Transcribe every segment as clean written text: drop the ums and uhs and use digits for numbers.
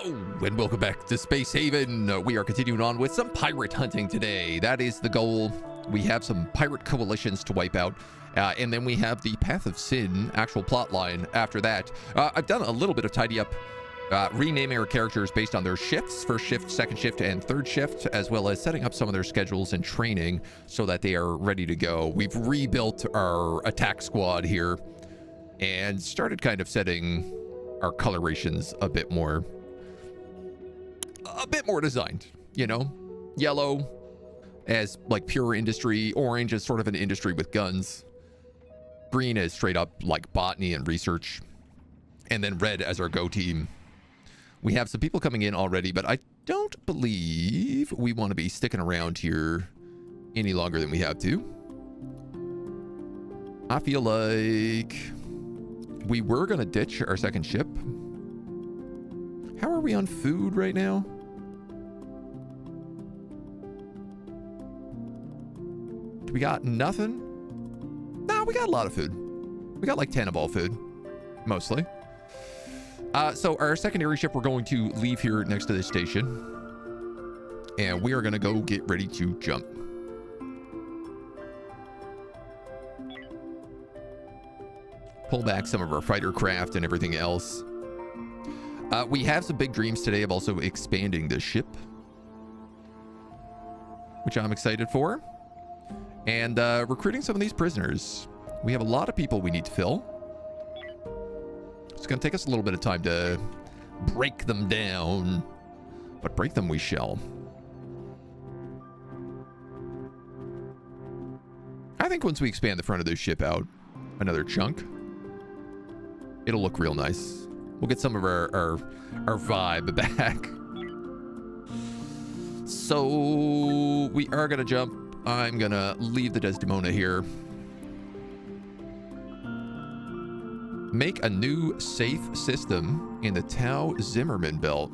Hello and welcome back to Space Haven. We are continuing on with some pirate hunting today. That is the goal. We have some pirate coalitions to wipe out. And then we have the Path of Sin actual plot line after that. I've done a little bit of tidy up, renaming our characters based on their shifts, first shift, second shift, and third shift, as well as setting up some of their schedules and training so that they are ready to go. We've rebuilt our attack squad here and started kind of setting our colorations a bit more designed, you know. Yellow as like pure industry, orange as sort of an industry with guns, green as straight up like botany and research, and then red as our go team. We have some people coming in already, but I don't believe we want to be sticking around here any longer than we have to. I feel like we were going to ditch our second ship. How are we on food right now? We got nothing? Nah, we got a lot of food. We got like 10 of all food, mostly. So our secondary ship, we're going to leave here next to this station. And we are going to go get ready to jump. Pull back some of our fighter craft and everything else. We have some big dreams today of also expanding the ship, which I'm excited for. And recruiting some of these prisoners. We have a lot of people we need to fill. It's going to take us a little bit of time to break them down, but break them we shall. I think once we expand the front of this ship out another chunk, it'll look real nice. We'll get some of our vibe back. So we are going to jump. I'm going to leave the Desdemona here. Make a new safe system in the Tau Zimmerman belt.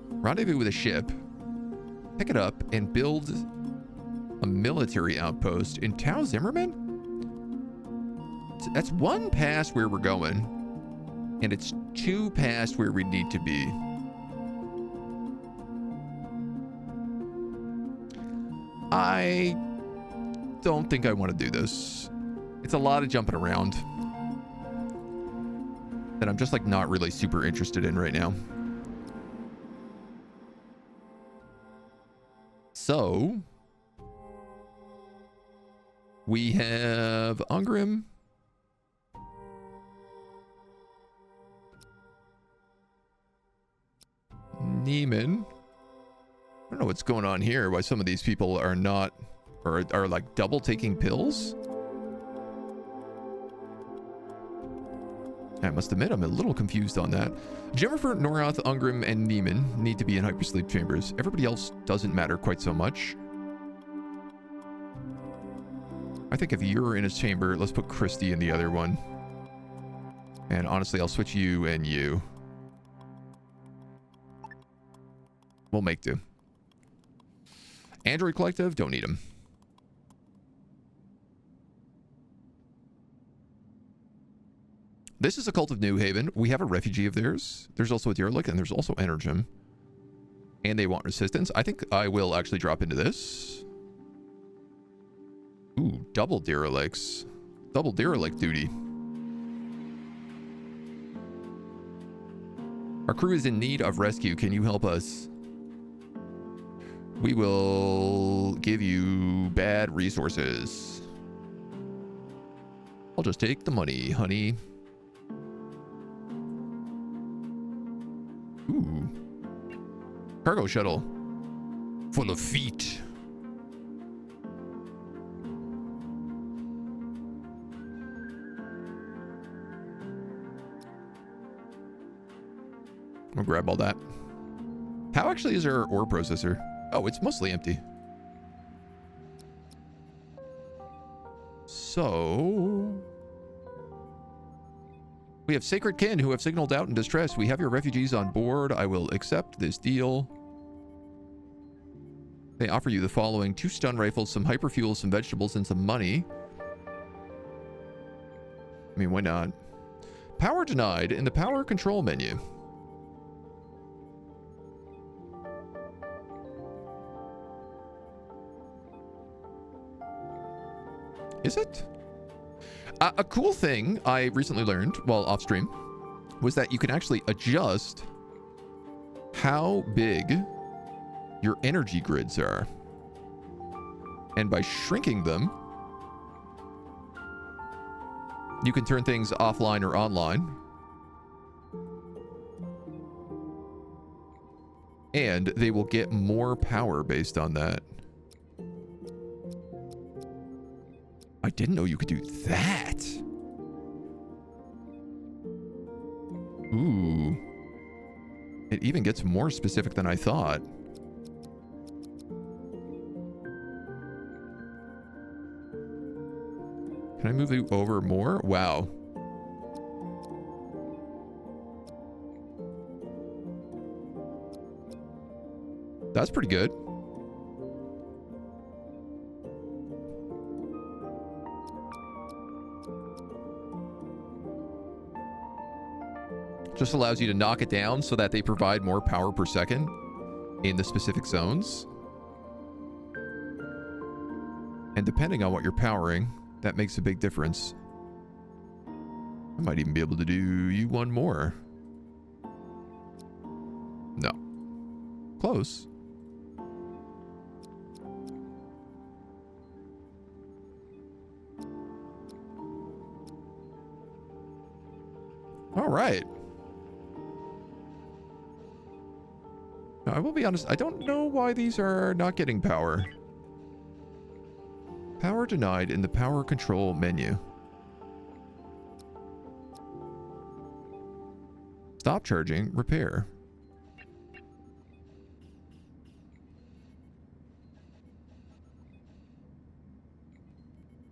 Rendezvous with a ship. Pick it up and build a military outpost in Tau Zimmerman? That's one past where we're going, and it's two past where we need to be. I don't think I want to do this. It's a lot of jumping around that I'm just like not really super interested in right now. So we have Ungrim. Neiman. I don't know what's going on here, why some of these people are not, or are like double taking pills. I must admit, I'm a little confused on that. Jennifer, Norath, Ungrim, and Neiman need to be in hypersleep chambers. Everybody else doesn't matter quite so much. I think if you're in his chamber, let's put Christy in the other one. And honestly, I'll switch you and you. We'll make do. Android Collective, don't need him. This is a Cult of New Haven. We have a refugee of theirs. There's also a derelict, and there's also Energem. And they want resistance. I think I will actually drop into this. Ooh, double derelicts. Double derelict duty. Our crew is in need of rescue. Can you help us? We will give you bad resources. I'll just take the money, honey. Ooh. Cargo shuttle. Full of feet. I'll grab all that. How actually is our ore processor? Oh, it's mostly empty. So we have Sacred Kin who have signaled out in distress. We have your refugees on board. I will accept this deal. They offer you the following: 2 stun rifles, some hyperfuel, some vegetables, and some money. I mean, why not? Power denied in the power control menu. Is it? A cool thing I recently learned while off stream was that you can actually adjust how big your energy grids are. And by shrinking them, you can turn things offline or online. And they will get more power based on that. I didn't know you could do that. Ooh. It even gets more specific than I thought. Can I move you over more? Wow. That's pretty good. Just allows you to knock it down so that they provide more power per second in the specific zones. And depending on what you're powering, that makes a big difference. I might even be able to do you one more. No. Close. All right. Now, I will be honest, I don't know why these are not getting power. Power denied in the power control menu. Stop charging, repair.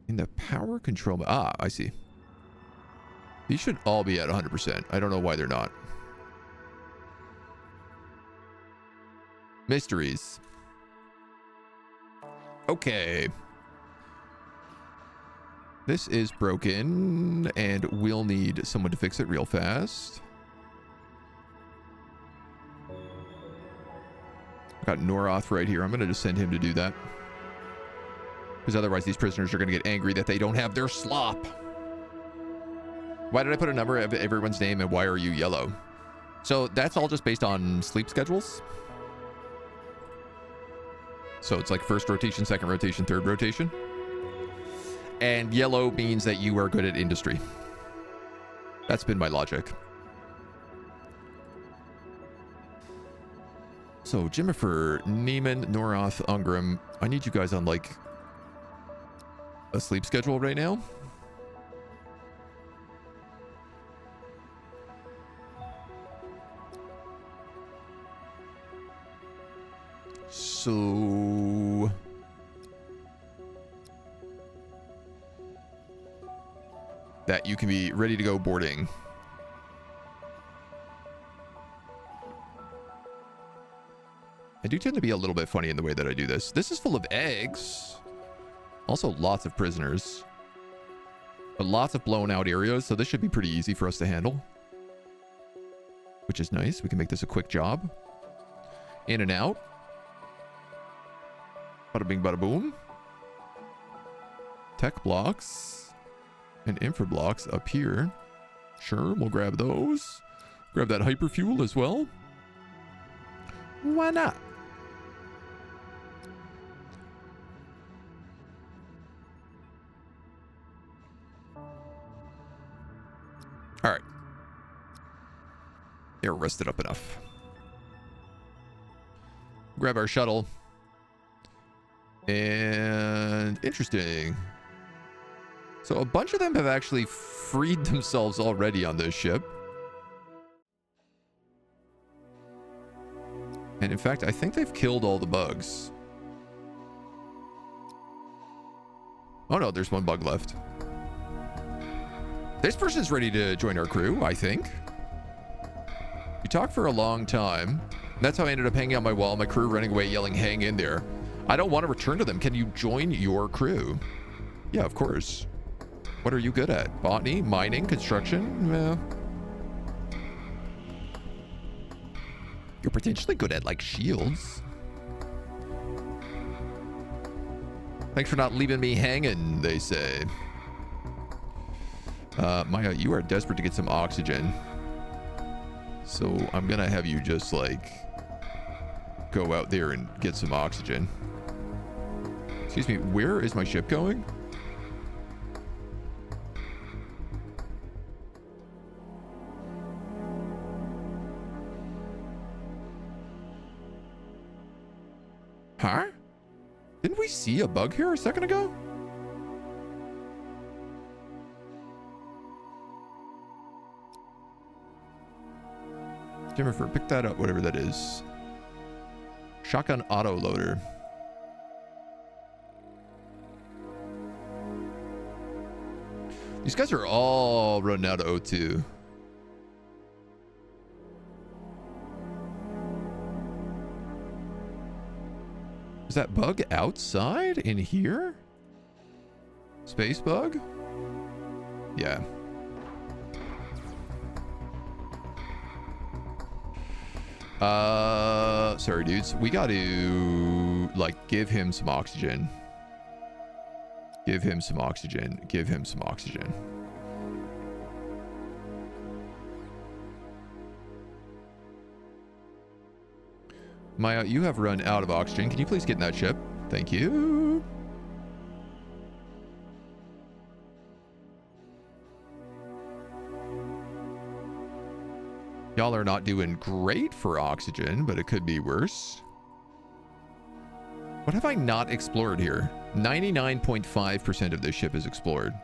In the power control, I see. These should all be at 100%. I don't know why they're not. Mysteries. Okay. This is broken, and we'll need someone to fix it real fast. Got Noroth right here. I'm going to just send him to do that. Because otherwise these prisoners are going to get angry that they don't have their slop. Why did I put a number of everyone's name, and why are you yellow? So that's all just based on sleep schedules. So it's like first rotation, second rotation, third rotation. And yellow means that you are good at industry. That's been my logic. So Jimifer, Neiman, Noroth, Ungram, I need you guys on like a sleep schedule right now. So that you can be ready to go boarding. I do tend to be a little bit funny in the way that I do this. This is full of eggs. Also lots of prisoners. But lots of blown out areas, so this should be pretty easy for us to handle. Which is nice. We can make this a quick job. In and out. Bada bing, bada boom. Tech blocks and infra blocks up here. Sure, we'll grab those. Grab that hyperfuel as well. Why not? All right. They're rested up enough. Grab our shuttle. And interesting. So a bunch of them have actually freed themselves already on this ship. And in fact, I think they've killed all the bugs. Oh no, there's one bug left. This person's ready to join our crew, I think. We talked for a long time. That's how I ended up hanging on my wall, my crew running away yelling, hang in there. I don't want to return to them. Can you join your crew? Yeah, of course. What are you good at? Botany, mining, construction? Well, you're potentially good at like shields. Thanks for not leaving me hanging, they say. Maya, you are desperate to get some oxygen. So I'm gonna have you just like go out there and get some oxygen. Excuse me, where is my ship going? Huh? Didn't we see a bug here a second ago? Jennifer, pick that up, whatever that is. Shotgun auto loader. These guys are all running out of O2. Is that bug outside in here? Space bug? Yeah. Sorry dudes. We got to like give him some oxygen. Give him some oxygen. Give him some oxygen. Maya, you have run out of oxygen. Can you please get in that ship? Thank you. Y'all are not doing great for oxygen, but it could be worse. What have I not explored here? 99.5% of this ship is explored.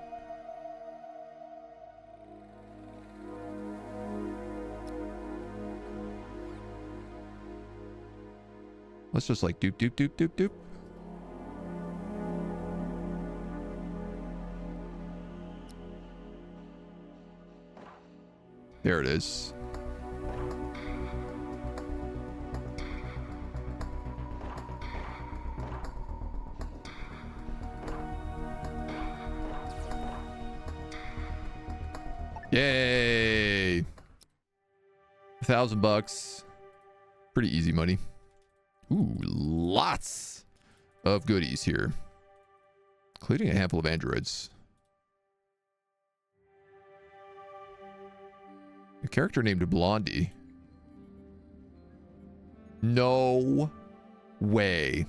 Let's just like doop, doop, doop, doop, doop. There it is. Yay! $1,000. Pretty easy money. Ooh, lots of goodies here, including a handful of androids. A character named Blondie. No way.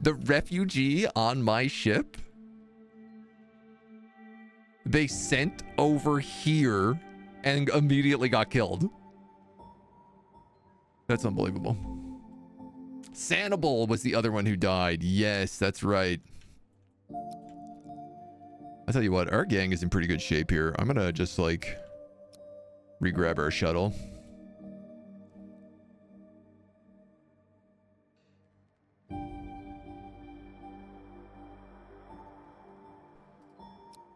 The refugee on my ship they sent over here and immediately got killed. That's unbelievable. Sanibel was the other one who died. Yes, that's right. I'll tell you what, our gang is in pretty good shape here. I'm gonna just like re-grab our shuttle.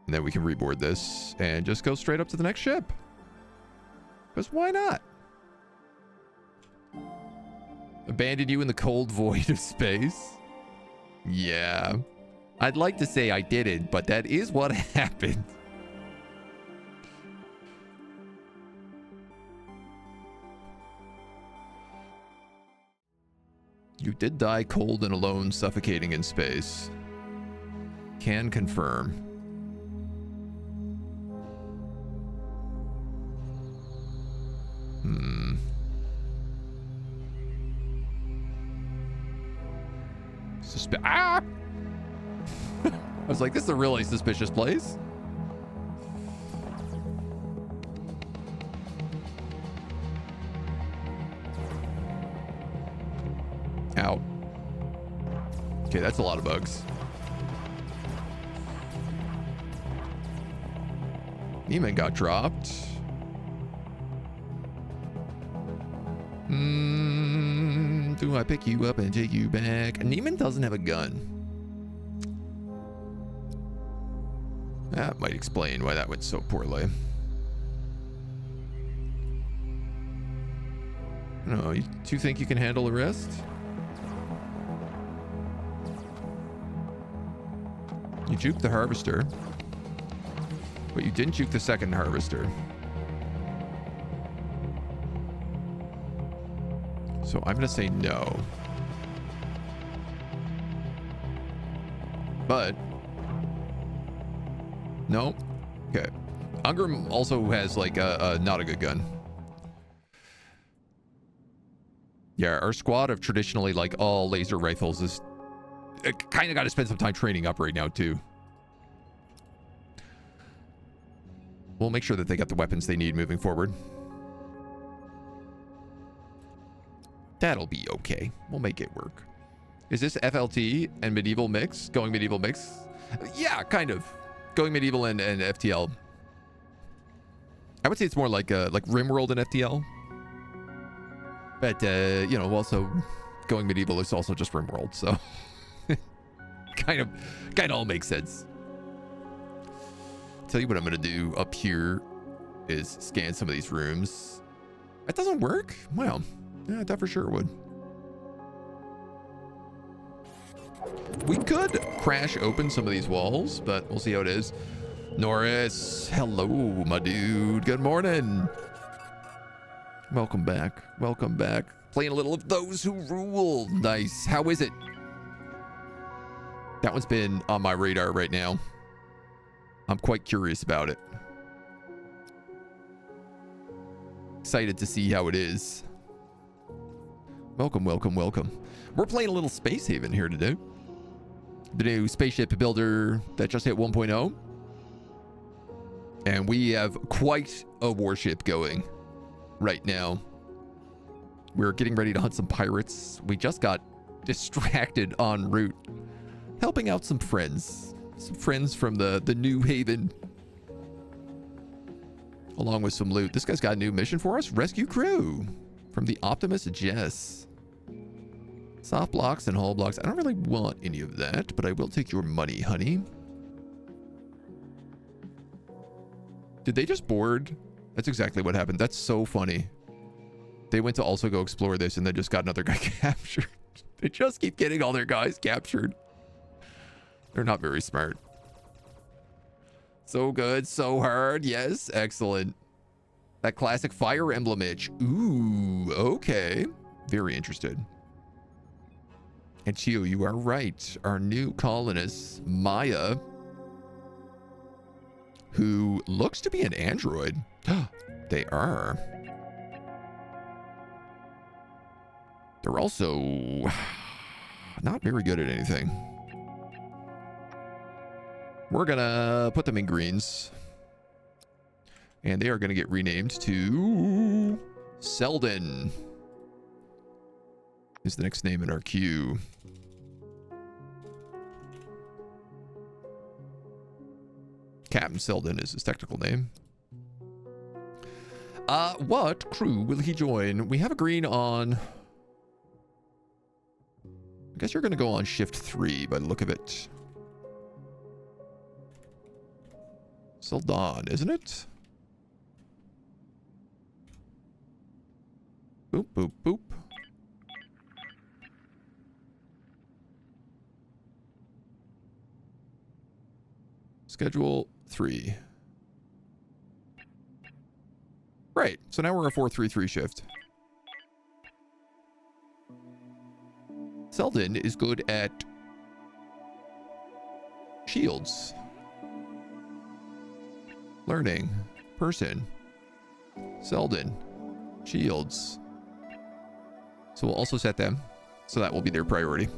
And then we can reboard this and just go straight up to the next ship. Because why not? Abandon you in the cold void of space? Yeah. I'd like to say I didn't, but that is what happened. You did die cold and alone, suffocating in space. Can confirm. Ah! I was like, this is a really suspicious place. Ow. Okay, that's a lot of bugs. Neiman got dropped. Do I pick you up and take you back? Neiman doesn't have a gun. That might explain why that went so poorly. No, you two think you can handle the rest? You juked the harvester, but you didn't juke the second harvester. So I'm gonna say no. but no. Okay. Ungram also has like a not a good gun. Yeah, our squad of traditionally like all laser rifles is kind of got to spend some time training up right now too. We'll make sure that they got the weapons they need moving forward. That'll be okay. We'll make it work. Is this FLT and medieval mix? Going medieval mix? Yeah, kind of. Going medieval and FTL. I would say it's more like RimWorld and FTL. But, you know, also going medieval is also just RimWorld, so kind of all makes sense. Tell you what I'm going to do up here is scan some of these rooms. That doesn't work? Wow. Yeah, I thought for sure it would. We could crash open some of these walls, but we'll see how it is. Norris, hello, my dude. Good morning. Welcome back. Welcome back. Playing a little of Those Who Rule. Nice. How is it? That one's been on my radar right now. I'm quite curious about it. Excited to see how it is. Welcome, welcome, welcome. We're playing a little Space Haven here today. The new spaceship builder that just hit 1.0. And we have quite a warship going right now. We're getting ready to hunt some pirates. We just got distracted en route, helping out some friends. Some friends from the New Haven. Along with some loot. This guy's got a new mission for us. Rescue crew. From the Optimus Jess. Soft blocks and hull blocks. I don't really want any of that, but I will take your money, honey. Did they just board? That's exactly what happened. That's so funny. They went to also go explore this and then just got another guy captured. They just keep getting all their guys captured. They're not very smart. So good, so hard. Yes, excellent. That classic Fire Emblem itch. Ooh, okay. Very interested. And Chio, you are right. Our new colonist, Maya, who looks to be an android. They are. They're also not very good at anything. We're gonna put them in greens. And they are gonna get renamed to Selden. Is the next name in our queue. Captain Selden is his technical name. What crew will he join? We have a green on. I guess you're gonna go on shift 3 by the look of it. Seldon, isn't it? Boop, boop, boop. Schedule 3. Right, so now we're a 4-3-3 shift. Selden is good at shields. Learning. Person. Selden. Shields. So we'll also set them. So that will be their priority.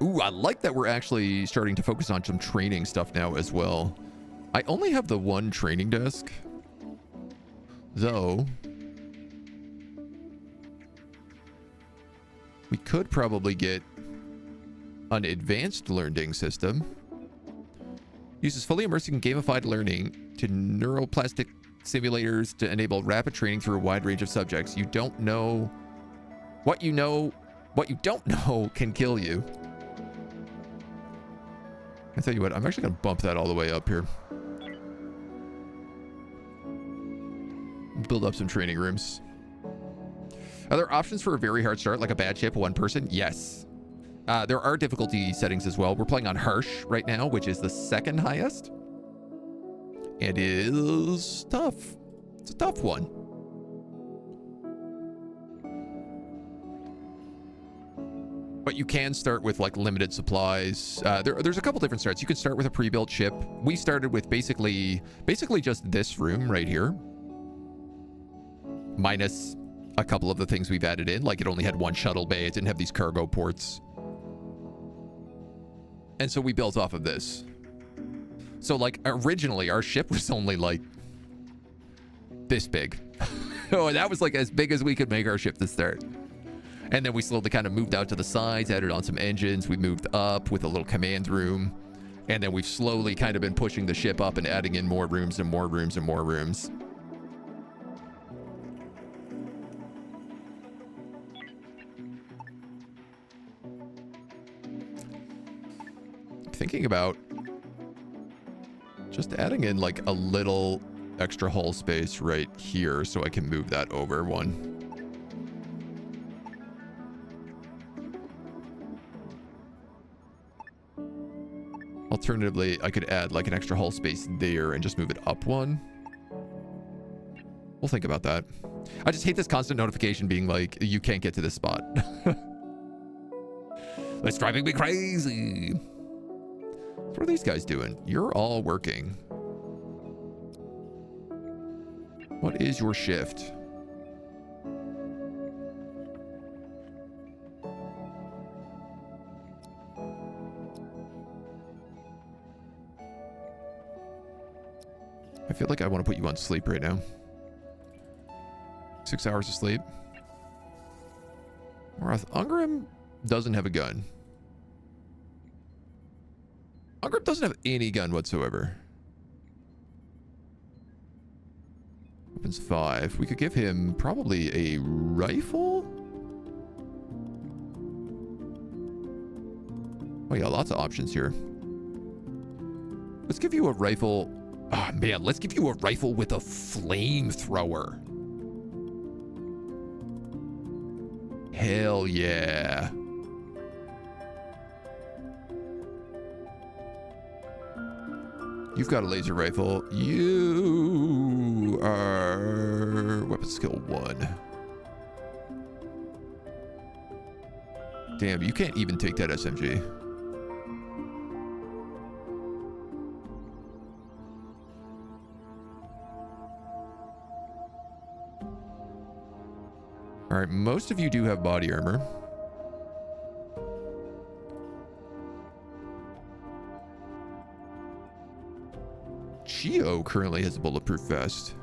Ooh, I like that we're actually starting to focus on some training stuff now as well. I only have the one training desk. Though, we could probably get an advanced learning system. Uses fully immersive and gamified learning to neuroplastic simulators to enable rapid training through a wide range of subjects. You don't know what you know. What you don't know can kill you. I tell you what, I'm actually going to bump that all the way up here. Build up some training rooms. Are there options for a very hard start, like a bad ship, one person? Yes. There are difficulty settings as well. We're playing on harsh right now, which is the second highest. It is tough. It's a tough one. But you can start with like limited supplies. There's a couple different starts. You can start with a pre-built ship. We started with basically just this room right here, minus a couple of the things we've added in. Like it only had one shuttle bay. It didn't have these cargo ports. And so we built off of this. So like originally our ship was only like this big. Oh, that was like as big as we could make our ship to start. And then we slowly kind of moved out to the sides, added on some engines. We moved up with a little command room. And then we've slowly kind of been pushing the ship up and adding in more rooms and more rooms and more rooms. Thinking about just adding in like a little extra hull space right here so I can move that over one. Alternatively, I could add like an extra hull space there and just move it up one. We'll think about that. I just hate this constant notification being like, you can't get to this spot. That's driving me crazy. What are these guys doing? You're all working. What is your shift? I feel like I want to put you on sleep right now. 6 hours of sleep. Ungrim doesn't have a gun. Ungrim doesn't have any gun whatsoever. Weapons 5. We could give him probably a rifle? Oh yeah, lots of options here. Let's give you a rifle. Oh man, let's give you a rifle with a flamethrower. Hell yeah. You've got a laser rifle. You are weapon skill 1. Damn, you can't even take that SMG. All right, most of you do have body armor. Geo currently has a bulletproof vest.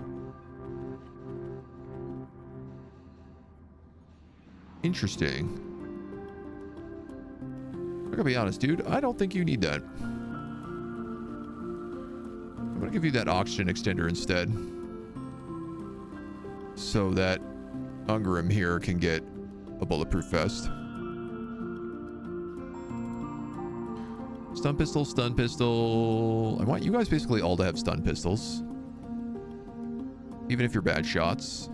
Interesting. I'm gonna be honest, dude. I don't think you need that. I'm gonna give you that oxygen extender instead, so that Ungrim here can get a bulletproof vest. Stun pistol, stun pistol. I want you guys basically all to have stun pistols, even if you're bad shots.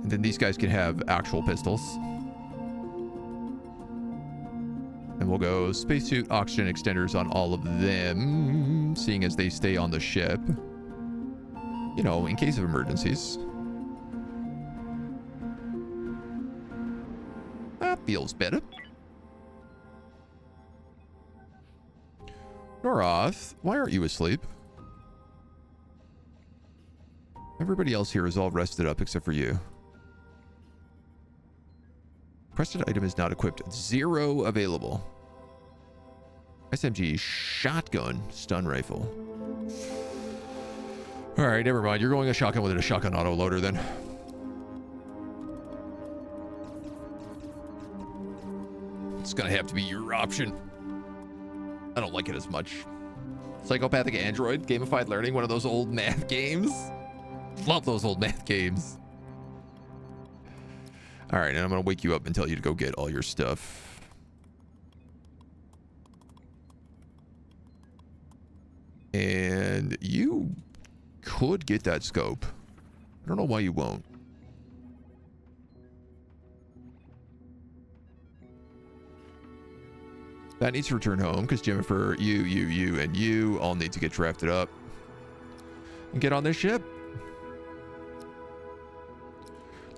And then these guys can have actual pistols. And we'll go spacesuit, oxygen extenders on all of them, seeing as they stay on the ship. You know, in case of emergencies. That feels better. Noroth, why aren't you asleep? Everybody else here is all rested up except for you. Requested item is not equipped. 0 available. SMG, shotgun, stun rifle. All right, never mind. You're going a shotgun with a shotgun autoloader then. It's gonna have to be your option. I don't like it as much. Psychopathic Android, gamified learning, one of those old math games. Love those old math games. All right, and I'm going to wake you up and tell you to go get all your stuff. And you could get that scope. I don't know why you won't. That needs to return home because Jennifer, you, and you all need to get drafted up and get on this ship.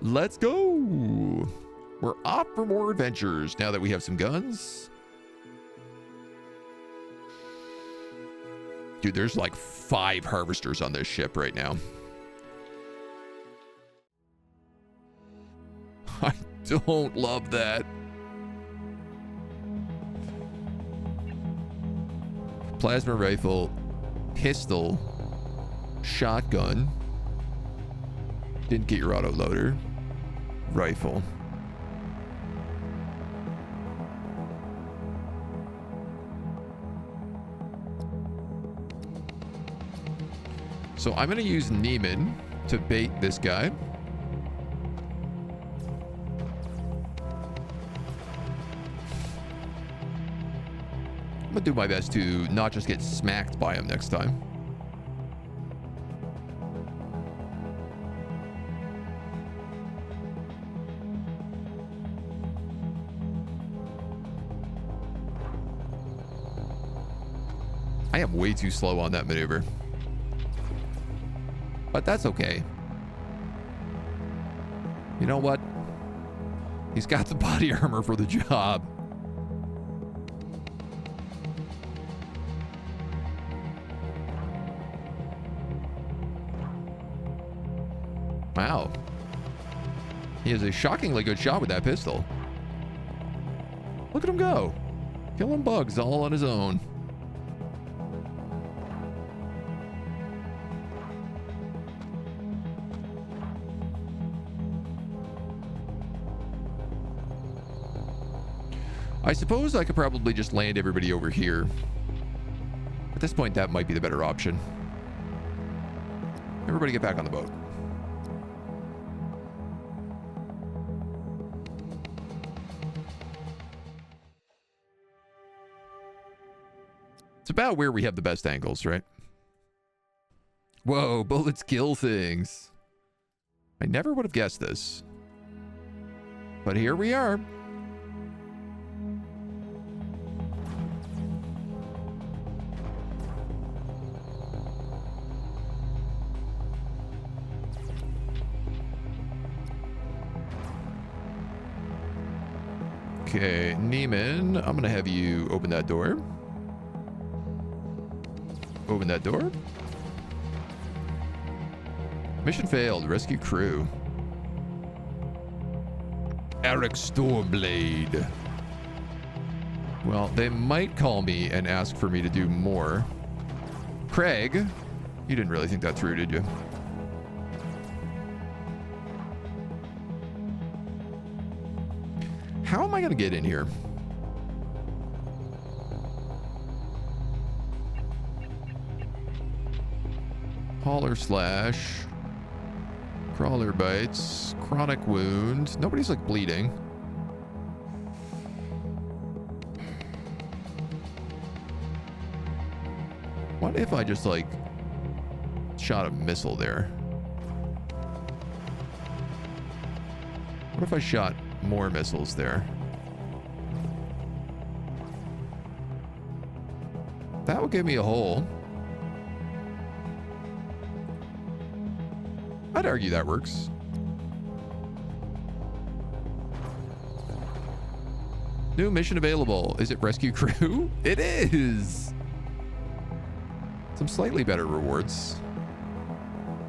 Let's go. We're off for more adventures now that we have some guns. Dude, there's like 5 harvesters on this ship right now. I don't love that. Plasma rifle, pistol, shotgun. Didn't get your auto loader. Rifle. So I'm going to use Neiman to bait this guy. I'm going to do my best to not just get smacked by him next time. I am way too slow on that maneuver. But that's okay. You know what? He's got the body armor for the job. Wow. He has a shockingly good shot with that pistol. Look at him go. Killing bugs all on his own. I suppose I could probably just land everybody over here. At this point, that might be the better option. Everybody get back on the boat. It's about where we have the best angles, right? Whoa, bullets kill things. I never would have guessed this. But here we are. Okay, Neiman, I'm gonna have you open that door. Open that door. Mission failed. Rescue crew. Eric Stormblade. Well, they might call me and ask for me to do more. Craig, you didn't really think that through, did you? How am I going to get in here? Hauler slash. Crawler bites. Chronic wound. Nobody's like bleeding. What if I just like shot a missile there? What if I shot more missiles there? That would give me a hole. I'd argue that works. New mission available. Is it rescue crew? It is. Some slightly better rewards.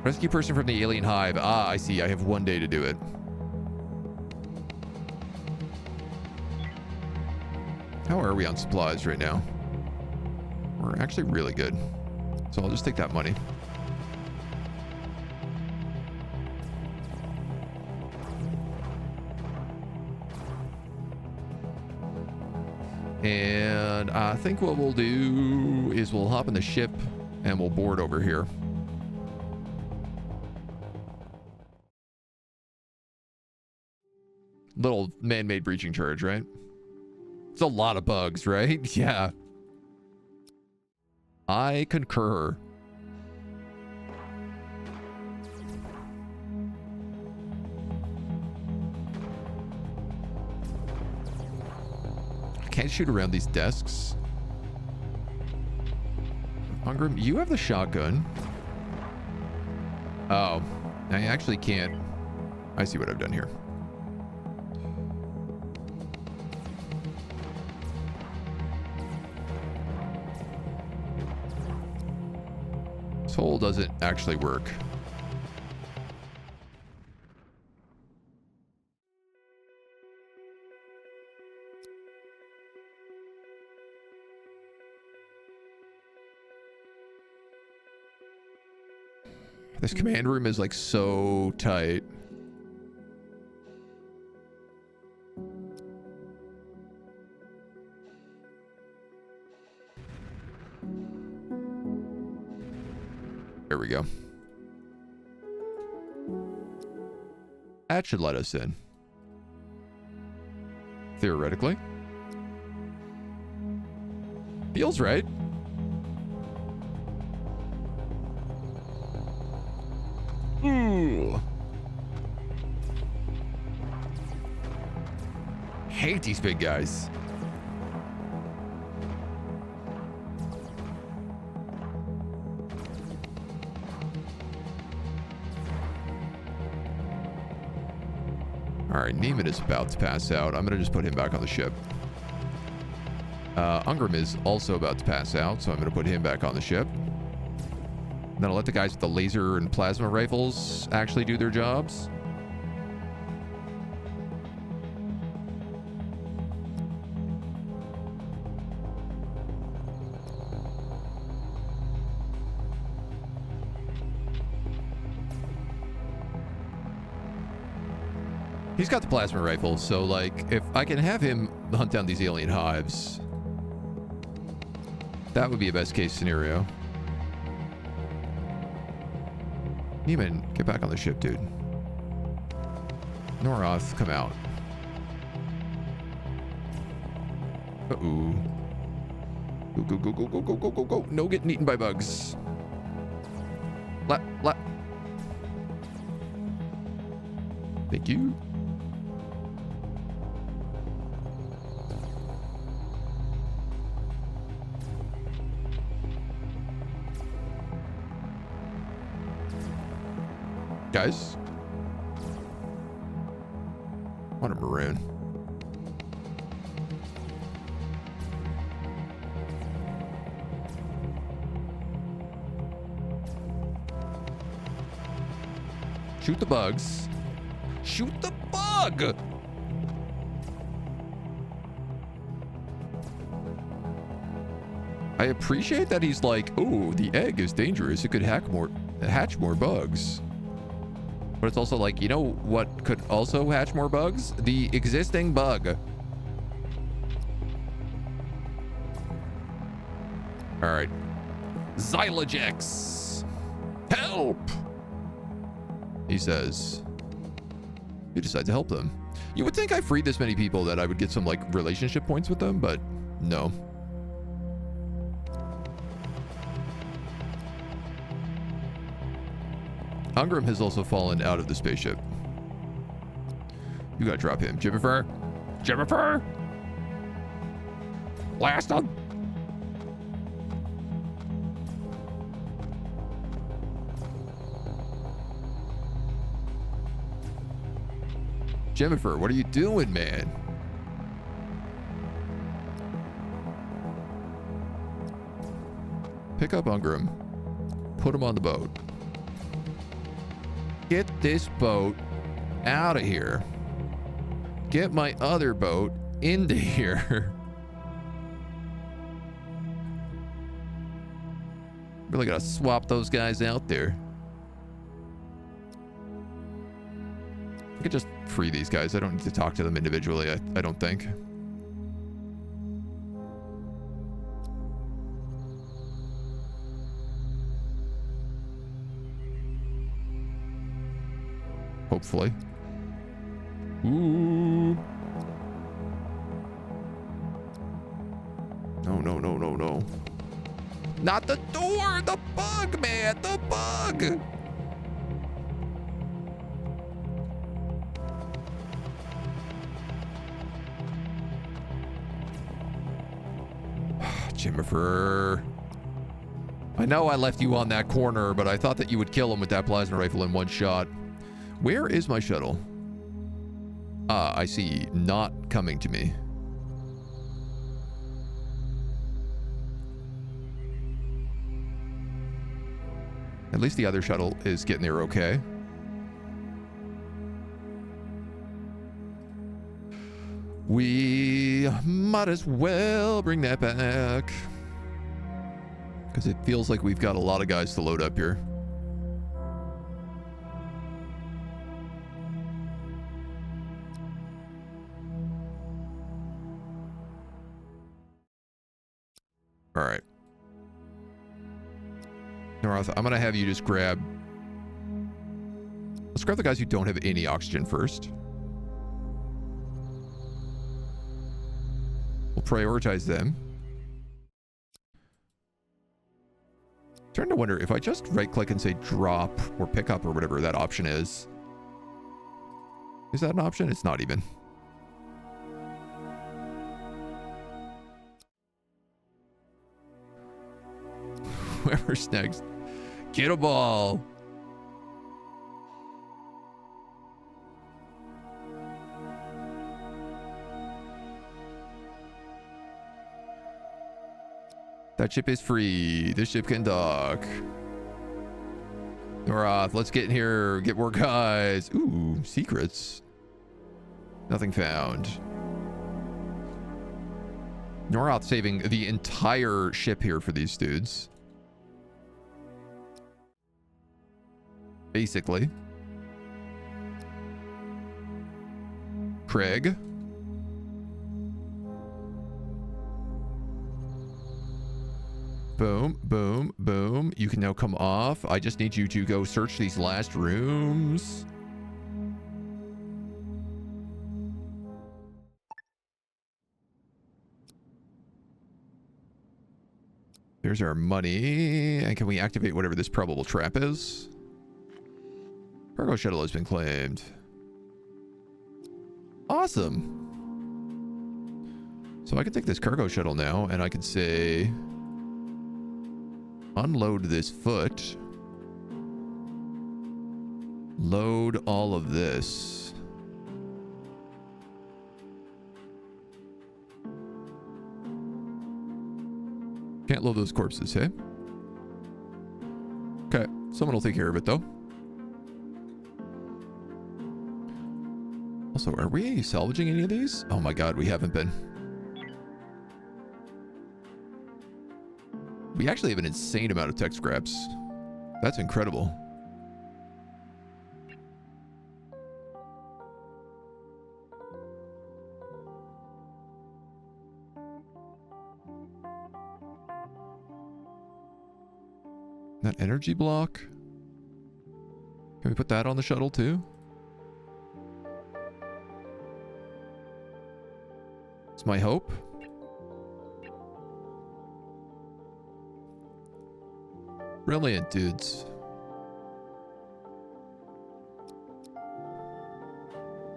Rescue person from the alien hive. Ah, I see. I have 1 day to do it. How are we on supplies right now? We're actually really good. So I'll just take that money. And I think what we'll do is we'll hop in the ship and we'll board over here. Little man-made breaching charge, right? It's a lot of bugs, right? Yeah. I concur. I can't shoot around these desks. Hungrim, you have the shotgun. Oh, I actually can't I see what I've done here. This hole doesn't actually work. This command room is like so tight. There we go. That should let us in. Theoretically. Feels right. Ooh. Hate these big guys. All right, Neiman is about to pass out. I'm going to just put him back on the ship. Ungram is also about to pass out, so I'm going to put him back on the ship. Then I'll let the guys with the laser and plasma rifles actually do their jobs. He's got the plasma rifle, so like if I can have him hunt down these alien hives, that would be a best case scenario. Neiman, get back on the ship, dude. Noroth, come out. Uh-oh. Go, go, go, go, go, go, go, go, go. No getting eaten by bugs. Thank you. Guys. What a maroon. Shoot the bugs. Shoot the bug! I appreciate that he's like, oh, the egg is dangerous. It could hatch more bugs. But it's also like, you know what could also hatch more bugs? The existing bug. All right. Xylogex. Help! He says. You decide to help them. You would think I freed this many people that I would get some like relationship points with them, but no. Ungram has also fallen out of the spaceship. You gotta drop him. Jimmifer! Jimmifer! Blast him! Jimmifer, what are you doing, man? Pick up Ungram. Put him on the boat. Get this boat out of here. Get my other boat into here. Really gotta swap those guys out there. I could just free these guys. I don't need to talk to them individually, I don't think. Hopefully. Ooh. No, no, no, no, no. Not the door! The bug, man! The bug! Jimmifer. I know I left you on that corner, but I thought that you would kill him with that plasma rifle in one shot. Where is my shuttle? Ah, I see. Not coming to me. At least the other shuttle is getting there okay. We might as well bring that back. Because it feels like we've got a lot of guys to load up here. All right. Noroth, I'm going to have you just grab... Let's grab the guys who don't have any oxygen first. We'll prioritize them. Starting to wonder if I just right-click and say drop or pick up or whatever that option is. Is that an option? It's not even. Whoever's next. Get a ball. That ship is free. This ship can dock. Noroth, let's get in here. Get more guys. Ooh, secrets. Nothing found. Noroth saving the entire ship here for these dudes. Basically. Craig. Boom, boom, boom. You can now come off. I just need you to go search these last rooms. There's our money. And can we activate whatever this probable trap is? Cargo shuttle has been claimed. Awesome. So I can take this cargo shuttle now and I can say... Unload this foot. Load all of this. Can't load those corpses, hey? Okay, someone will take care of it though. Also, are we salvaging any of these? Oh my god, we haven't been. We actually have an insane amount of tech scraps. That's incredible. That energy block. Can we put that on the shuttle too? It's my hope. Brilliant, dudes.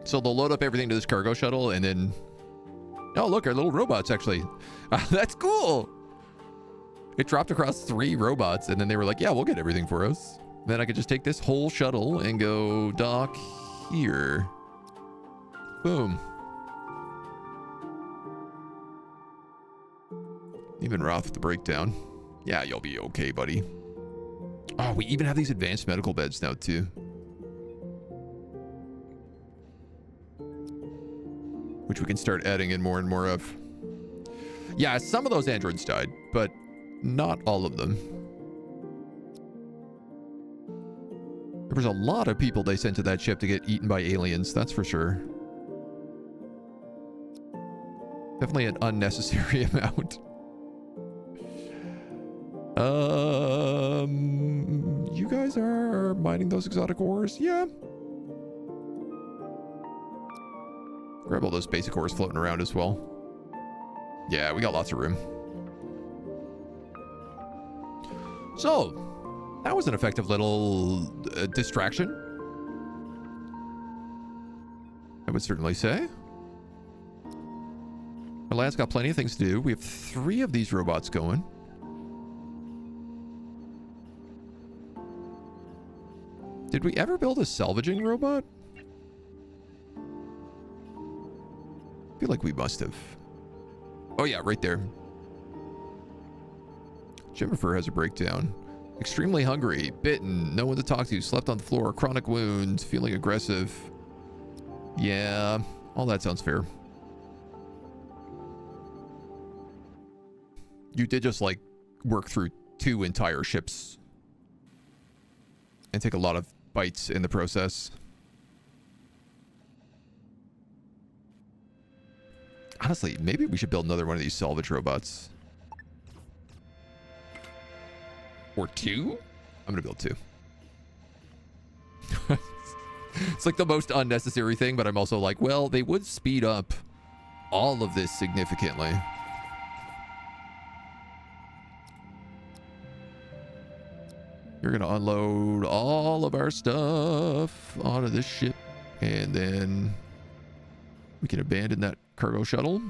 So they'll load up everything to this cargo shuttle and then... Oh, look, our little robots actually. That's cool. It dropped across 3 robots and then they were like, yeah, we'll get everything for us. Then I could just take this whole shuttle and go dock here. Boom. Even Roth with the breakdown. Yeah, you'll be okay, buddy. Oh, we even have these advanced medical beds now, too. Which we can start adding in more and more of. Yeah, some of those androids died, but not all of them. There was a lot of people they sent to that ship to get eaten by aliens, that's for sure. Definitely an unnecessary amount. You guys are mining those exotic ores? Yeah. Grab all those basic ores floating around as well. Yeah, we got lots of room. So, that was an effective little distraction, I would certainly say. Our lad's got plenty of things to do. We have 3 of these robots going. Did we ever build a salvaging robot? feel like we must have. Oh yeah, right there. Jennifer has a breakdown. Extremely hungry, bitten, no one to talk to, slept on the floor, chronic wounds, feeling aggressive. Yeah, all that sounds fair. You did just like work through 2 entire ships and take a lot of bites in the process. Honestly, maybe we should build another one of these salvage robots. Or 2? I'm gonna build 2. It's like the most unnecessary thing, but I'm also like, well, they would speed up all of this significantly. You're gonna unload all of our stuff onto this ship, and then we can abandon that cargo shuttle.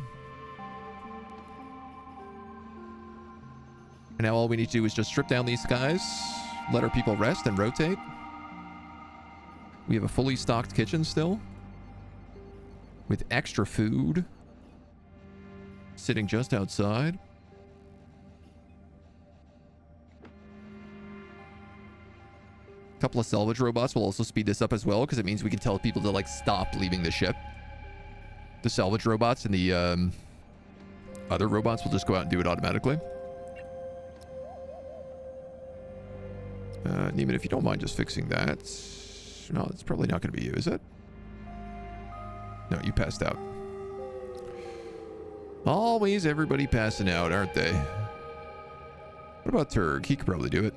And now all we need to do is just strip down these guys, let our people rest, and rotate. We have a fully stocked kitchen still, with extra food sitting just outside. A couple of salvage robots will also speed this up as well, because it means we can tell people to like stop leaving the ship. The salvage robots and the other robots will just go out and do it automatically. Neiman, if you don't mind just fixing that. No, it's probably not going to be you, is it? No, you passed out. Always everybody passing out, aren't they? What about Turg? He could probably do it.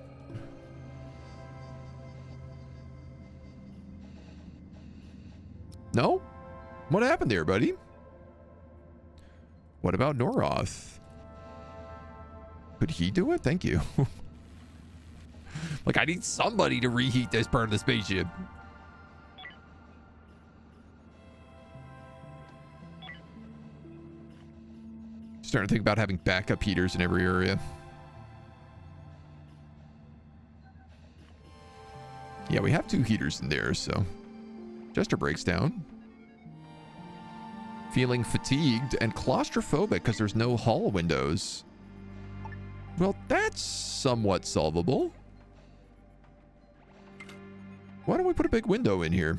No? What happened there, buddy? What about Noroth? Could he do it? Thank you. Like, I need somebody to reheat this part of the spaceship. Starting to think about having backup heaters in every area. Yeah, we have 2 heaters in there, so Jester breaks down. Feeling fatigued and claustrophobic because there's no hull windows. Well, that's somewhat solvable. Why don't we put a big window in here?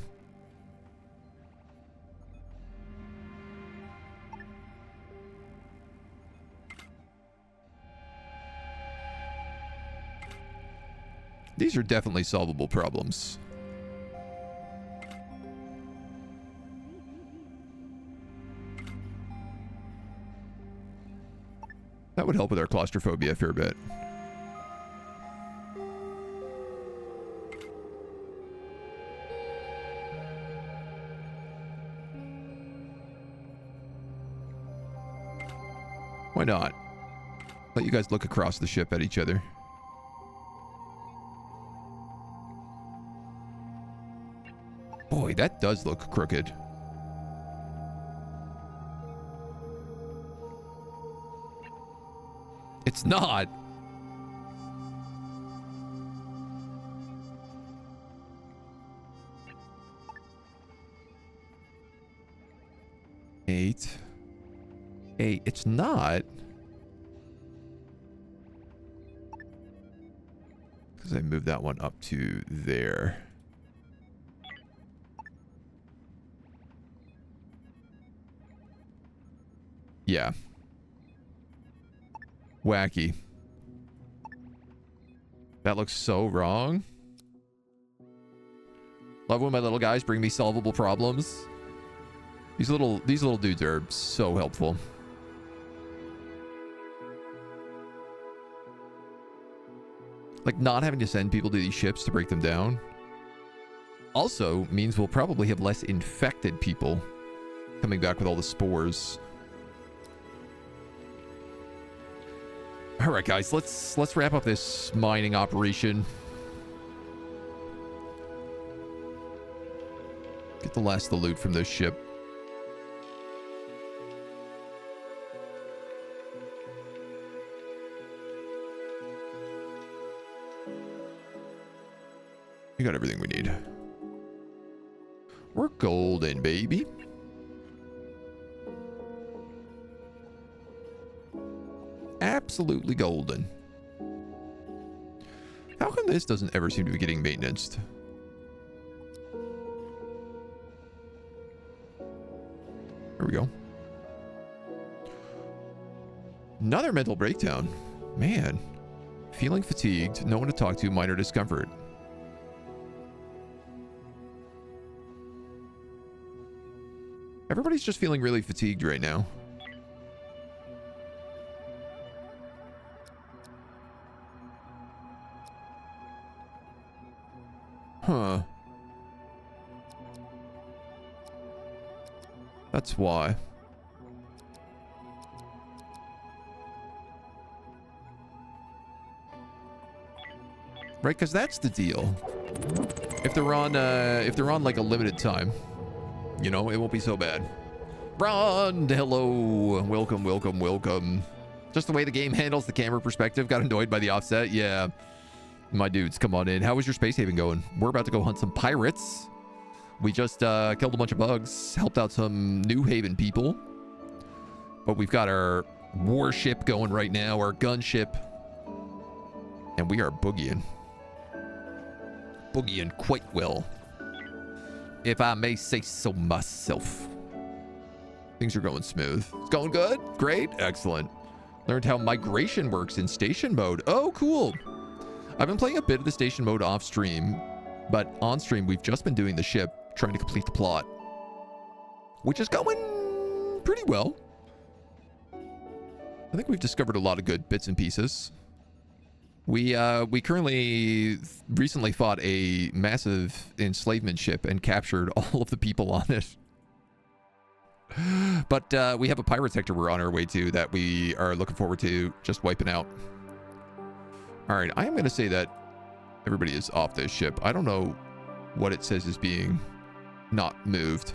These are definitely solvable problems. That would help with our claustrophobia a fair bit. Why not? Let you guys look across the ship at each other. Boy, that does look crooked. It's not. Eight. It's not. Because I moved that one up to there. Yeah. Wacky. That looks so wrong. Love when my little guys bring me solvable problems. These little dudes are so helpful. Like, not having to send people to these ships to break them down also means we'll probably have less infected people coming back with all the spores. All right, guys, let's wrap up this mining operation. Get the last of the loot from this ship. We got everything we need. We're golden, baby. absolutely golden. How come this doesn't ever seem to be getting maintenanced? There we go. Another mental breakdown. Man. Feeling fatigued, no one to talk to, minor discomfort. Everybody's just feeling really fatigued right now. Huh. That's why. Right, because that's the deal. If they're on like a limited time, you know, it won't be so bad. Ron, hello, welcome, welcome, welcome. Just the way the game handles the camera perspective. Got annoyed by the offset. Yeah, my dudes, come on in. How was your space haven going? We're about to go hunt some pirates. We just killed a bunch of bugs, helped out some New Haven people. But we've got our warship going right now, our gunship, and we are boogieing. Boogieing quite well, if I may say so myself. Things are going smooth. It's going good. Great. Excellent. Learned how migration works in station mode. Oh, cool. I've been playing a bit of the station mode off stream, but on stream we've just been doing the ship, trying to complete the plot, which is going pretty well. I think we've discovered a lot of good bits and pieces. We currently recently fought a massive enslavement ship and captured all of the people on it. But we have a pirate sector we're on our way to that we are looking forward to just wiping out. All right, I am going to say that everybody is off this ship. I don't know what it says is being not moved,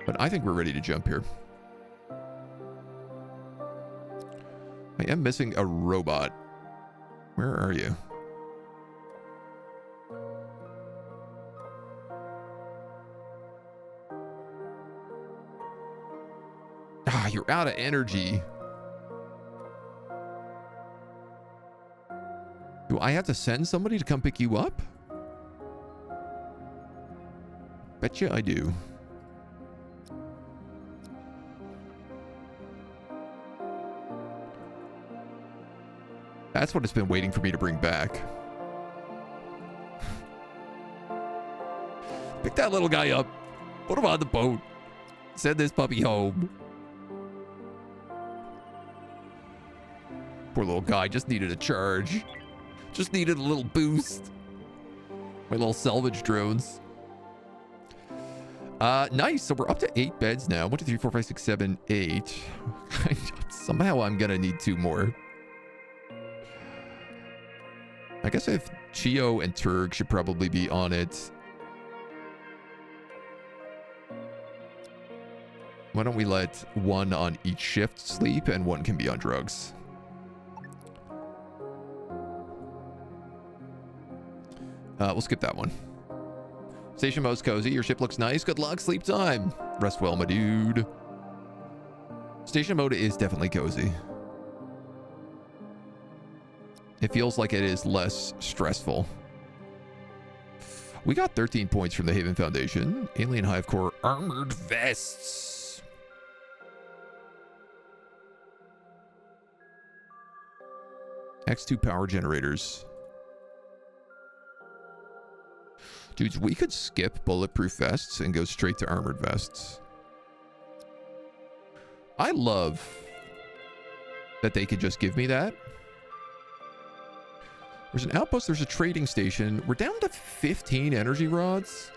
but I think we're ready to jump here. I am missing a robot. Where are you? Ah, you're out of energy. Do I have to send somebody to come pick you up? Betcha I do. That's what it's been waiting for me to bring back. Pick that little guy up. Put him on the boat. Send this puppy home. Poor little guy just needed a charge. Just needed a little boost. My little salvage drones. Nice. So we're up to 8 beds now. 1, 2, 3, 4, 5, 6, 7, 8. Somehow I'm gonna need 2 more. I guess if Chio and Turg should probably be on it. Why don't we let 1 on each shift sleep and 1 can be on drugs? We'll skip that one. Station mode's cozy. Your ship looks nice. Good luck. Sleep time. Rest well, my dude. Station mode is definitely cozy. It feels like it is less stressful. We got 13 points from the Haven Foundation. Alien Hive Core armored vests. X2 power generators. Dudes, we could skip bulletproof vests and go straight to armored vests. I love that they could just give me that. There's an outpost, there's a trading station. We're down to 15 energy rods.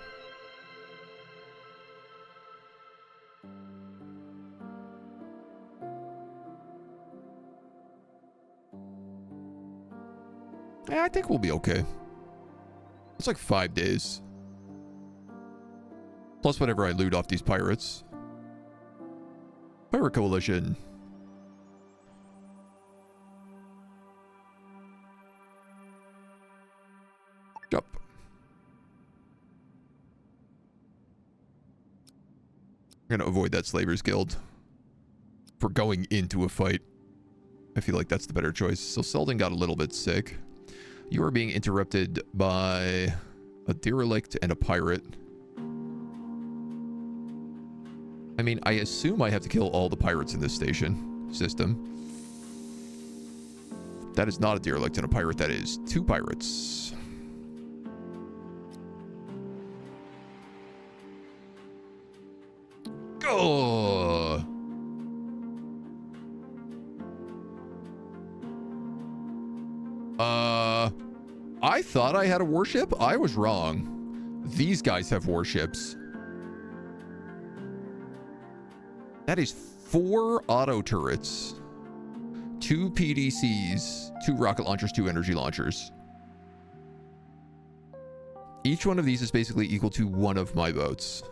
Yeah, I think we'll be okay. It's like 5 days. Plus whatever I loot off these pirates. Pirate Coalition. Jump. I'm gonna avoid that Slavers Guild for going into a fight. I feel like that's the better choice. So Selden got a little bit sick. You are being interrupted by a derelict and a pirate. I mean, I assume I have to kill all the pirates in this station system. That is not a derelict and a pirate. That is 2 pirates. Oh. I thought I had a warship. I was wrong. These guys have warships. That is 4 auto turrets, 2 PDCs, 2 rocket launchers, 2 energy launchers. Each one of these is basically equal to 1 of my boats.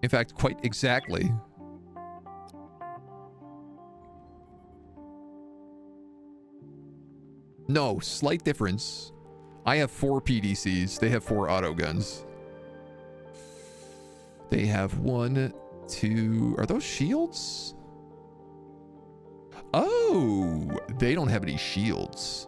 In fact, quite exactly. No, slight difference. I have 4 PDCs. They have 4 auto guns. They have 1, 2... Are those shields? Oh, they don't have any shields.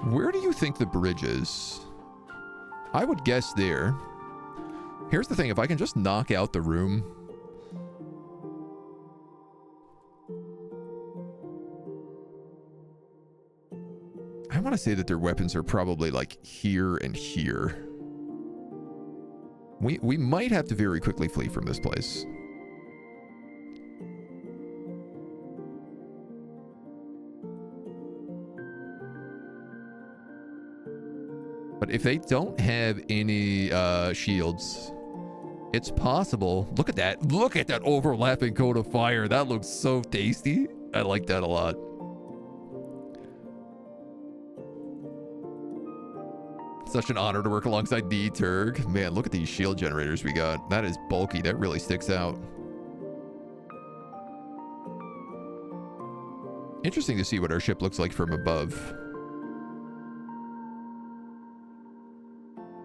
Where do you think the bridge is? I would guess there. Here's the thing, if I can just knock out the room. I want to say that their weapons are probably like here and here. We might have to very quickly flee from this place. But if they don't have any shields, it's possible. Look at that. Look at that overlapping cone of fire. That looks so tasty. I like that a lot. Such an honor to work alongside D Turg. Man, look at these shield generators we got. That is bulky. That really sticks out. Interesting to see what our ship looks like from above.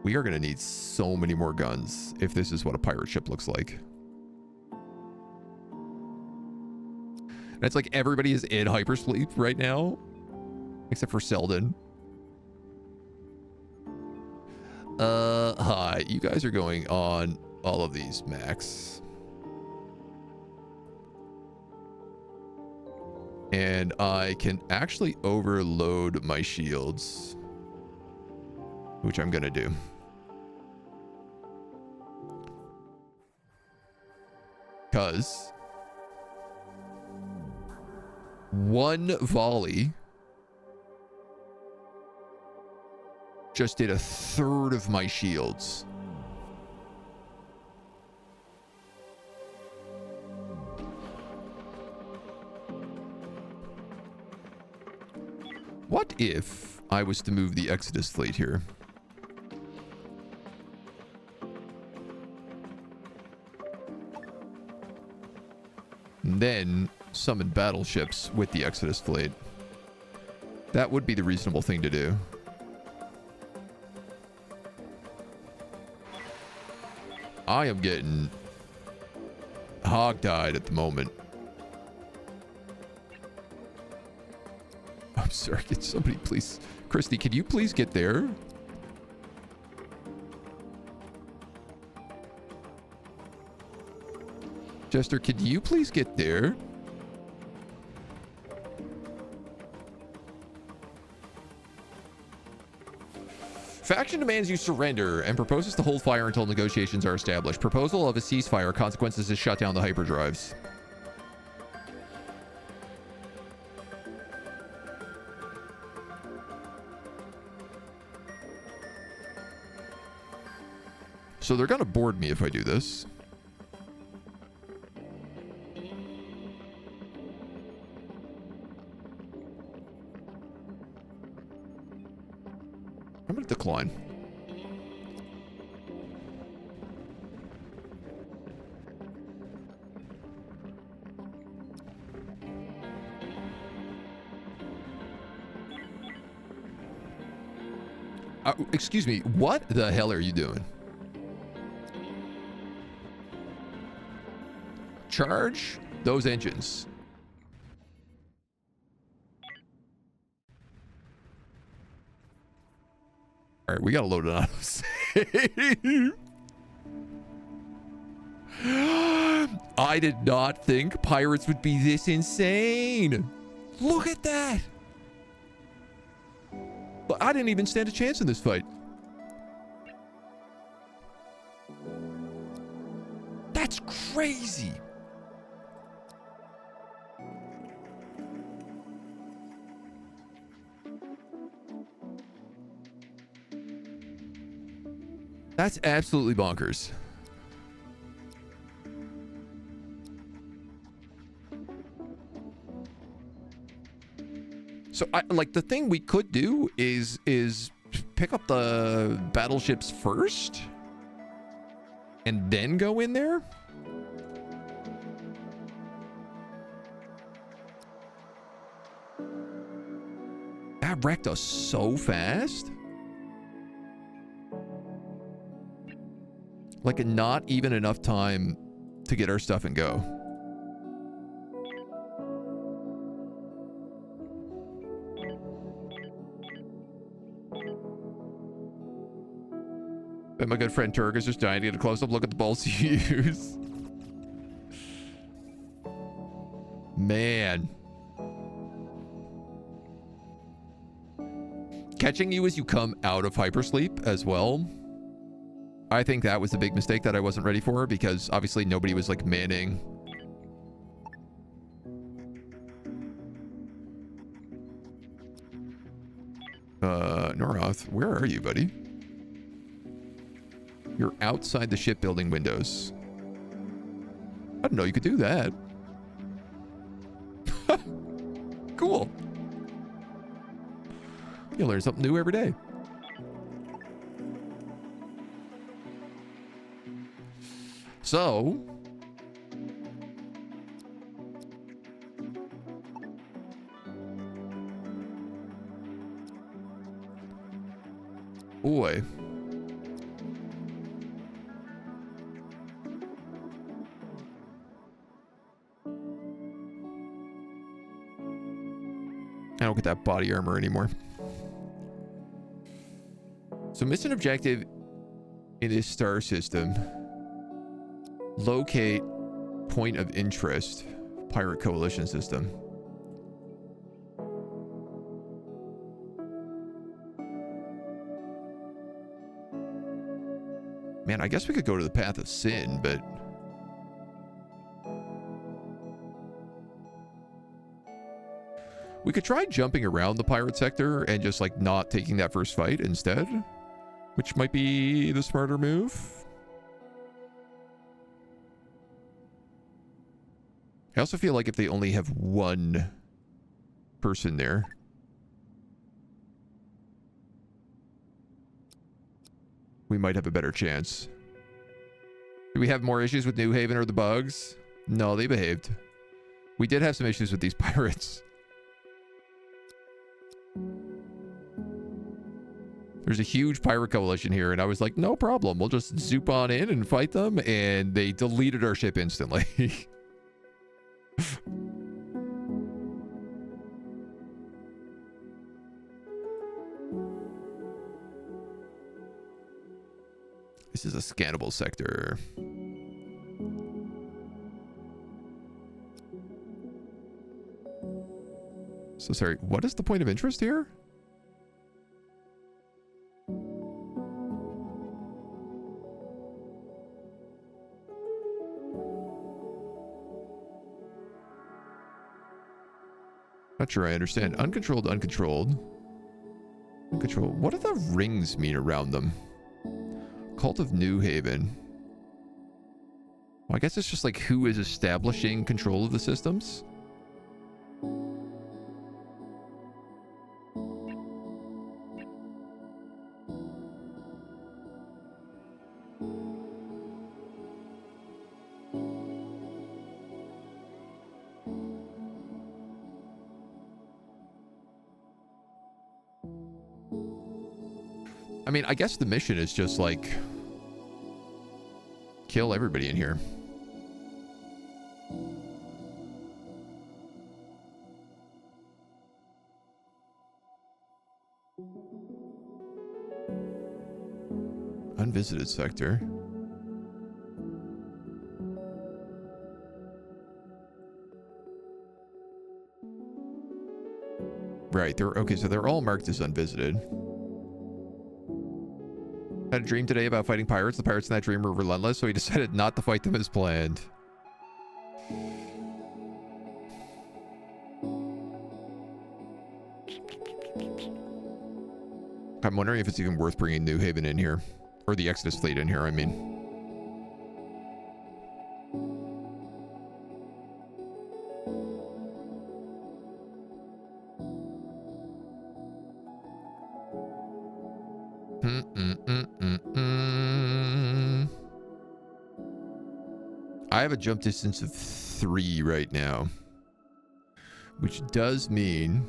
We are going to need so many more guns if this is what a pirate ship looks like. And it's like everybody is in hypersleep right now, except for Selden. Hi. You guys are going on all of these, Max. And I can actually overload my shields, which I'm going to do. Because 1 volley just did 1/3 of my shields. What if I was to move the Exodus fleet here? And then summon battleships with the Exodus fleet. That would be the reasonable thing to do. I am getting hog-tied at the moment. I'm sorry, can somebody please... Christy, can you please get there? Jester, could you please get there? Faction demands you surrender and proposes to hold fire until negotiations are established. Proposal of a ceasefire. Consequences is shut down the hyperdrives. So they're gonna board me if I do this. I'm going to decline. Excuse me, what the hell are you doing? Charge those engines. All right, we gotta load it on. I did not think pirates would be this insane. Look at that. But I didn't even stand a chance in this fight. That's crazy. That's absolutely bonkers. So, like, the thing we could do is pick up the battleships first and then go in there. That wrecked us so fast. Like, not even enough time to get our stuff and go. But my good friend Turk is just dying to get a close-up look at the bolts you use. Man. Catching you as you come out of hypersleep as well. I think that was the big mistake that I wasn't ready for, because obviously nobody was like manning. Noroth, where are you, buddy? You're outside the shipbuilding windows. I didn't know you could do that. Cool. You learn something new every day. So, boy. I don't get that body armor anymore. So, mission objective in this star system. Locate point of interest. Pirate coalition system. Man, I guess we could go to the path of sin, but... we could try jumping around the pirate sector and just, like, not taking that first fight instead. Which might be the smarter move. I also feel like if they only have one person there... we might have a better chance. Do we have more issues with New Haven or the bugs? No, they behaved. We did have some issues with these pirates. There's a huge pirate coalition here, and I was like, no problem. We'll just zoop on in and fight them, and they deleted our ship instantly. This is a scannable sector. So sorry, what is the point of interest here? Not sure I understand. Uncontrolled, uncontrolled. Uncontrolled. What do the rings mean around them? Cult of New Haven. Well, I guess it's just like who is establishing control of the systems. I mean, I guess the mission is just like kill everybody in here. Unvisited sector. Right, okay, so they're all marked as unvisited. Had a dream today about fighting pirates. The pirates in that dream were relentless, so he decided not to fight them as planned. I'm wondering if it's even worth bringing New Haven in here. Or the Exodus fleet in here, I mean. I have a jump distance of 3 right now. Which does mean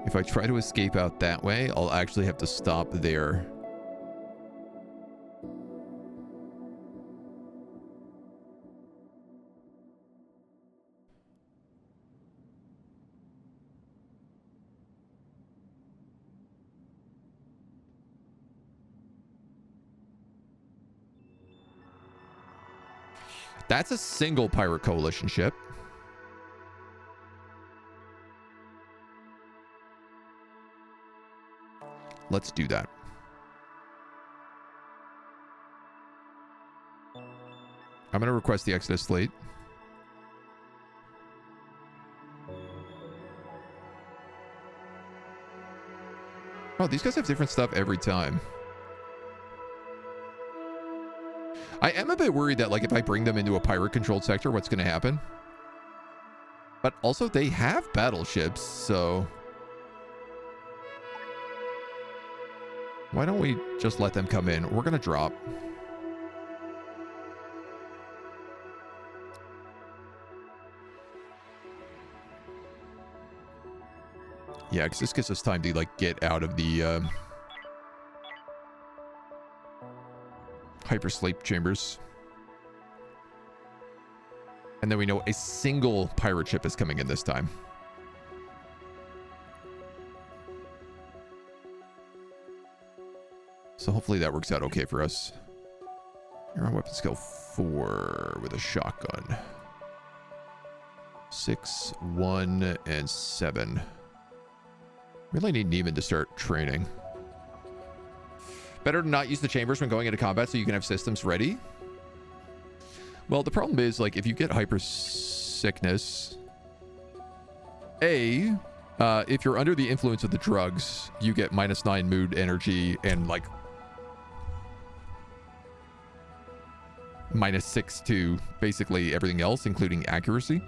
if I try to escape out that way, I'll actually have to stop there. That's a single pirate coalition ship. Let's do that. I'm going to request the Exodus fleet. Oh, these guys have different stuff every time. I am a bit worried that, like, if I bring them into a pirate-controlled sector, what's going to happen? But also, they have battleships, so... why don't we just let them come in? We're going to drop. Yeah, because this gives us time to, like, get out of the... hypersleep chambers. And then we know a single pirate ship is coming in this time. So hopefully that works out okay for us. You're on weapon skill 4 with a shotgun. 6, 1, and 7. Really need Neiman to start training. Better to not use the chambers when going into combat so you can have systems ready. Well, the problem is, like, if you get hyper sickness, if you're under the influence of the drugs, you get -9 mood energy and, like, -6 to basically everything else, including accuracy.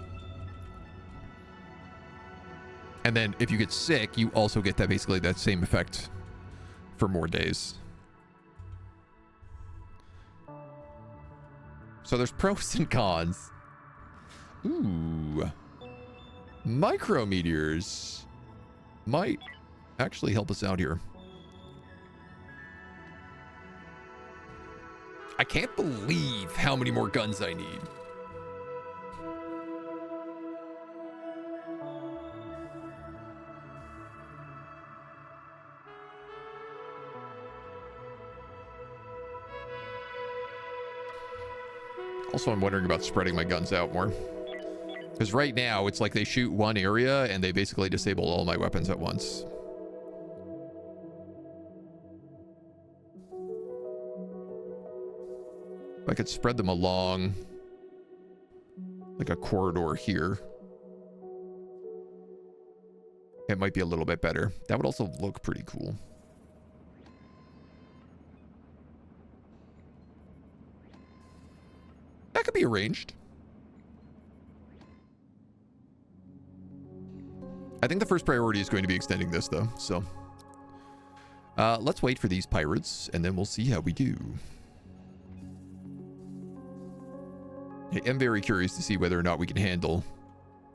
And then if you get sick, you also get that basically that same effect for more days. So there's pros and cons. Ooh. Micrometeors might actually help us out here. I can't believe how many more guns I need. Also, I'm wondering about spreading my guns out more. Because right now, it's like they shoot one area and they basically disable all my weapons at once. If I could spread them along like a corridor here, it might be a little bit better. That would also look pretty cool. That could be arranged. I think the first priority is going to be extending this, though. So let's wait for these pirates, and then we'll see how we do. I am very curious to see whether or not we can handle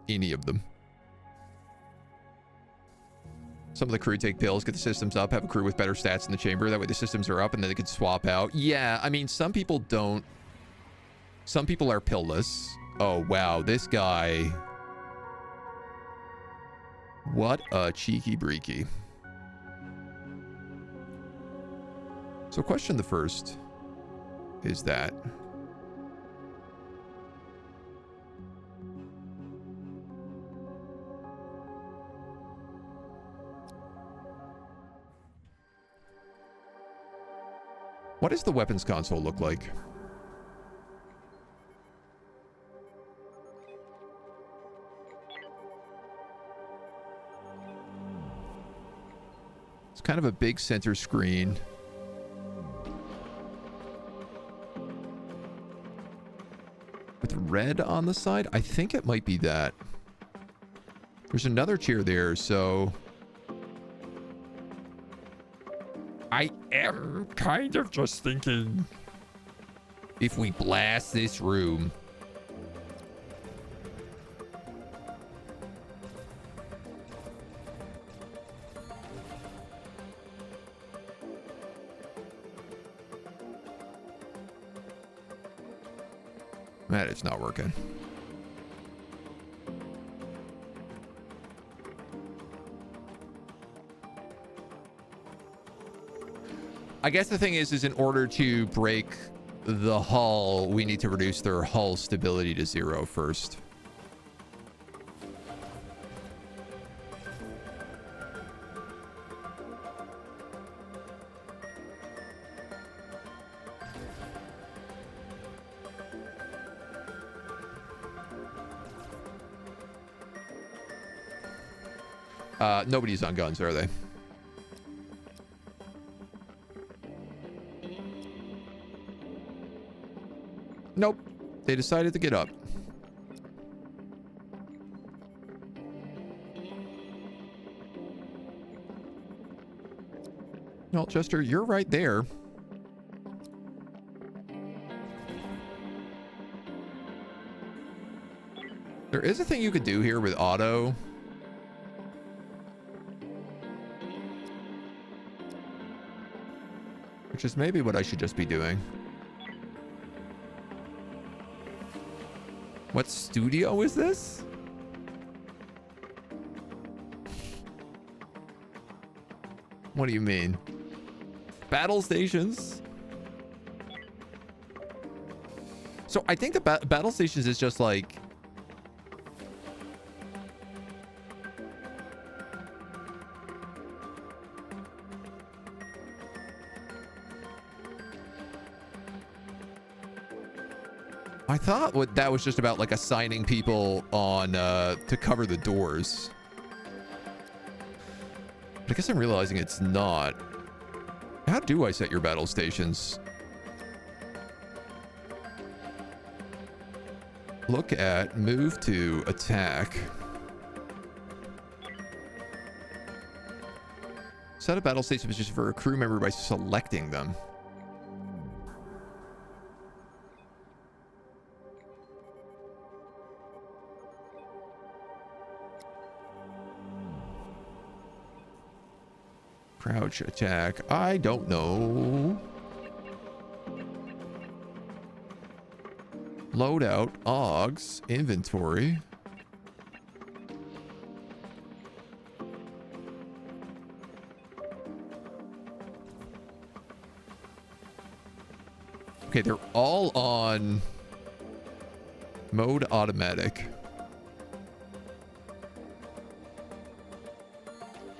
any of them. Some of the crew take pills, get the systems up, have a crew with better stats in the chamber. That way the systems are up and then they can swap out. Yeah, I mean, some people don't. Some people are pillless. Oh, wow. This guy. What a cheeky breaky. So question the first is that. What does the weapons console look like? It's kind of a big center screen. With red on the side? I think it might be that. There's another chair there, so... I am kind of just thinking if we blast this room. That is not working. I guess the thing is in order to break the hull, we need to reduce their hull stability to 0 first. Nobody's on guns, are they? Nope. They decided to get up. Well, Chester, you're right there. There is a thing you could do here with auto. Which is maybe what I should just be doing. What studio is this? What do you mean? Battle stations? So I think the battle stations is just like... I thought that was just about like assigning people on to cover the doors. But I guess I'm realizing it's not. How do I set your battle stations? Look at move to attack. Set a battle station position for a crew member by selecting them. Crouch attack. I don't know. Loadout. Augs. Inventory. Okay, they're all on mode automatic.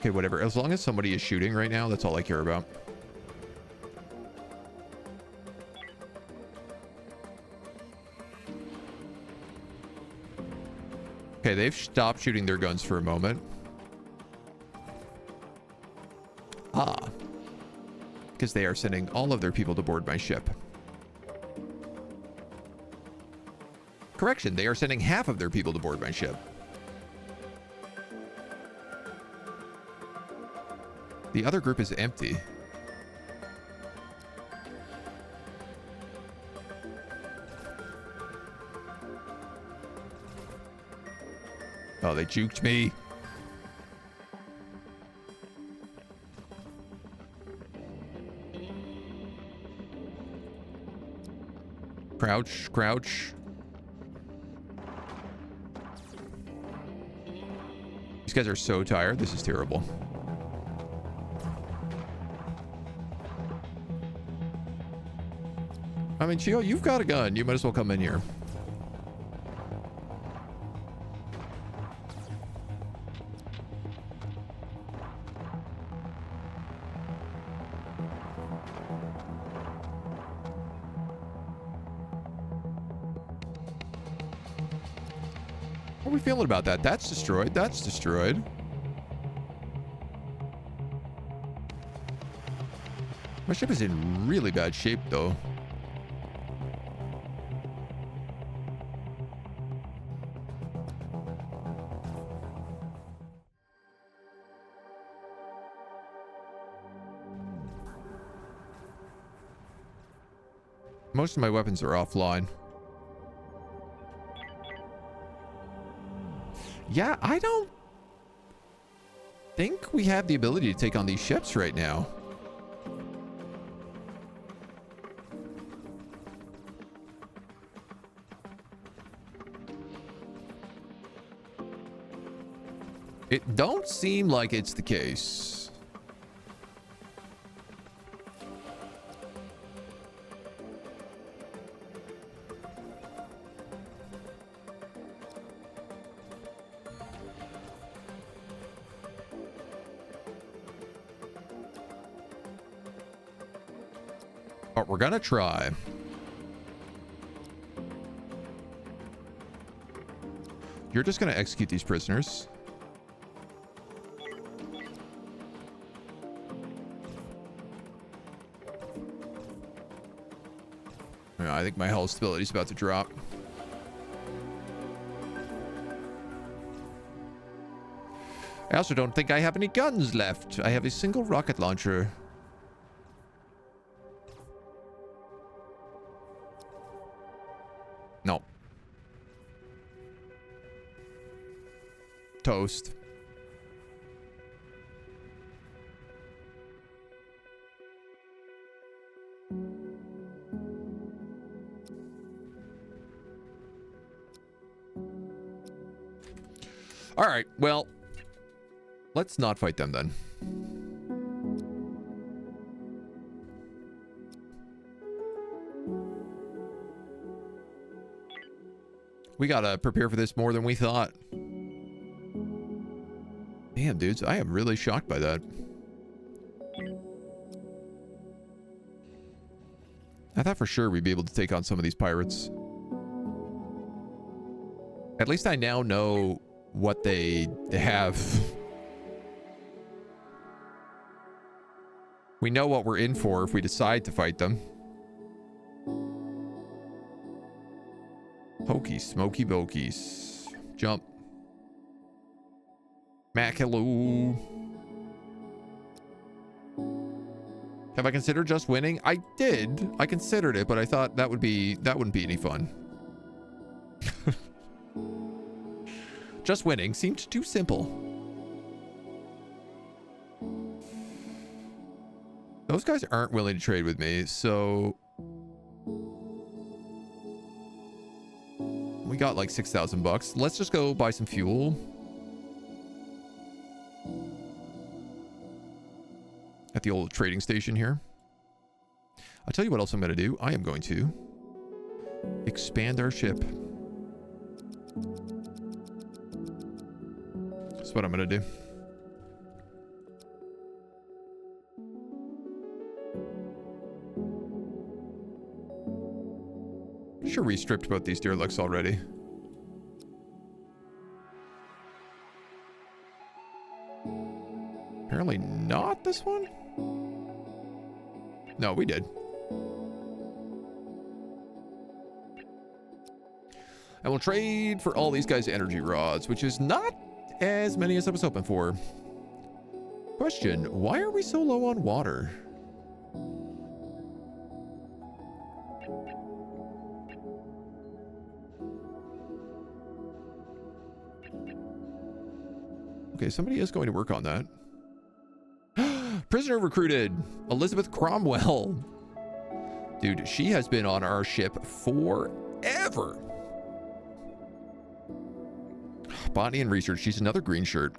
Okay, whatever. As long as somebody is shooting right now, that's all I care about. Okay, they've stopped shooting their guns for a moment. Ah. Because they are sending all of their people to board my ship. Correction, they are sending half of their people to board my ship. The other group is empty. Oh, they juked me. Crouch, crouch. These guys are so tired. This is terrible. I mean, Chio, you've got a gun. You might as well come in here. How are we feeling about that? That's destroyed. That's destroyed. My ship is in really bad shape, though. Most of my weapons are offline. Yeah, I don't think we have the ability to take on these ships right now. It don't seem like it's the case. But we're gonna try. You're just gonna execute these prisoners. I think my hull stability is about to drop. I also don't think I have any guns left. I have a single rocket launcher. No. Toast. All right, well, let's not fight them then. We gotta prepare for this more than we thought. Damn, dudes, I am really shocked by that. I thought for sure we'd be able to take on some of these pirates. At least I now know what they have. We know what we're in for if we decide to fight them. Hokey smoky bokies. Jump. Mac, hello. Have I considered just winning? I did. I considered it, but I thought that wouldn't be any fun. Just winning seemed too simple. Those guys aren't willing to trade with me, so we got like 6,000 bucks. Let's just go buy some fuel at the old trading station here. I'll tell you what else I'm going to do. I am going to expand our ship. That's what I'm going to do. I'm sure we stripped both these derelicts already. Apparently not this one. No, we did. And we'll trade for all these guys' energy rods, which is not as many as I was hoping for. Question, why are we so low on water? Okay, somebody is going to work on that. Prisoner recruited, Elizabeth Cromwell. Dude, she has been on our ship forever. Botany and research. She's another green shirt.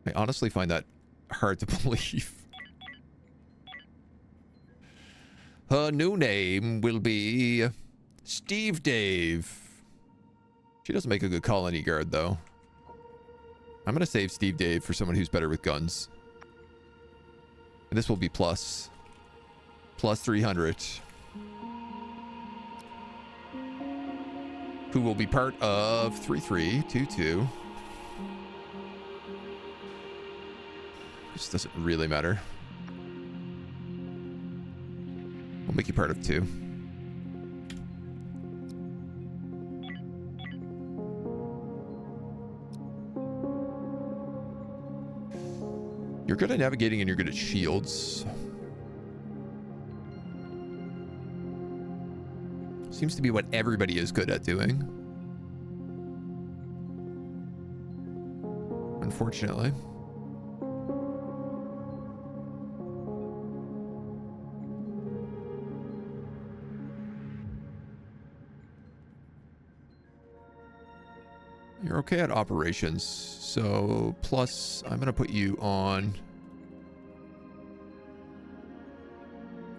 I honestly find that hard to believe. Her new name will be Steve Dave. She doesn't make a good colony guard, though. I'm going to save Steve Dave for someone who's better with guns. And this will be plus 300. Who will be part of 3322. This doesn't really matter. We'll make you part of 2. You're good at navigating and you're good at shields. Seems to be what everybody is good at doing. Unfortunately. You're okay at operations, so plus I'm gonna put you on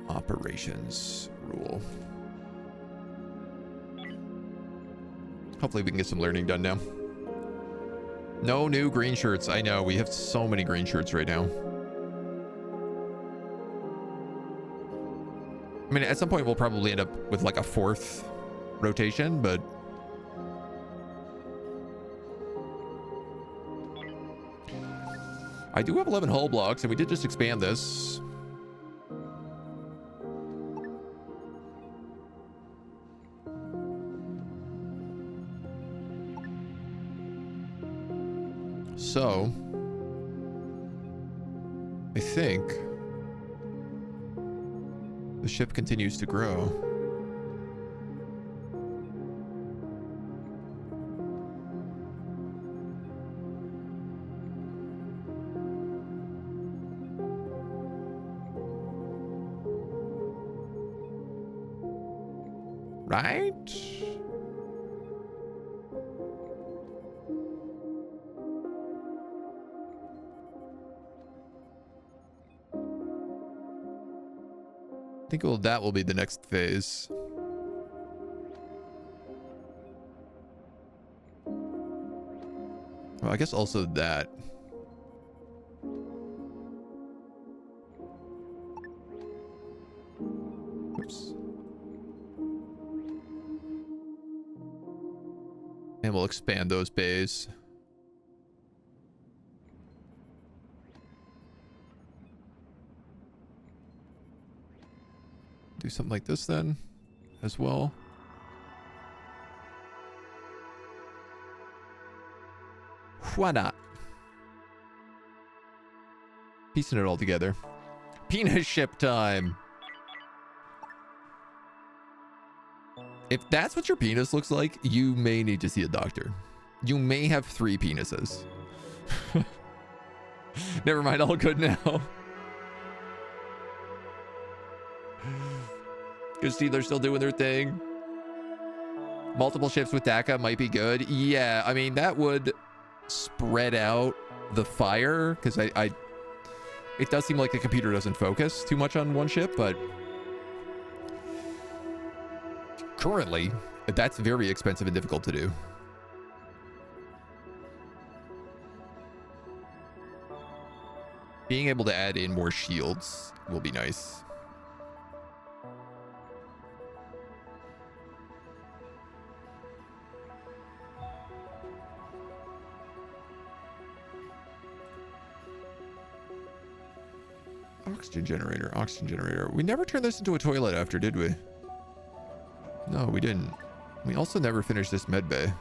operations rule. Hopefully we can get some learning done now. No new green shirts. I know, we have so many green shirts right now. I mean, at some point we'll probably end up with like a 4th rotation, but I do have 11 hull blocks, and we did just expand this. So, I think the ship continues to grow. Right? I think that will be the next phase. Well, I guess also that. Oops. And we'll expand those bays. Do something like this then, as well. Why not? Piecing it all together. Penis ship time. If that's what your penis looks like, you may need to see a doctor. You may have 3 penises. Never mind, all good now. You see they're still doing their thing. Multiple ships with DACA might be good. Yeah, I mean, that would spread out the fire, because it does seem like the computer doesn't focus too much on one ship, but currently, that's very expensive and difficult to do. Being able to add in more shields will be nice. Oxygen generator, oxygen generator. We never turned this into a toilet after, did we? No, we didn't. We also never finished this med bay.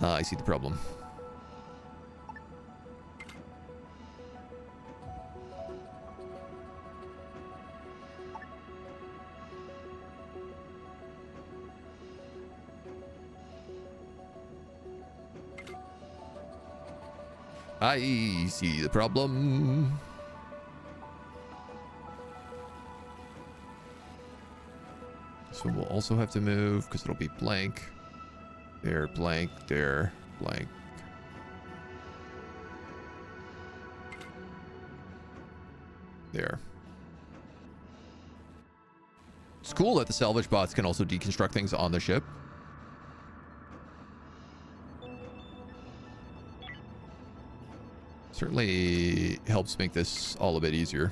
I see the problem. I see the problem. This one will also have to move because it'll be blank. There, blank, there, blank. There. It's cool that the salvage bots can also deconstruct things on the ship. Certainly helps make this all a bit easier.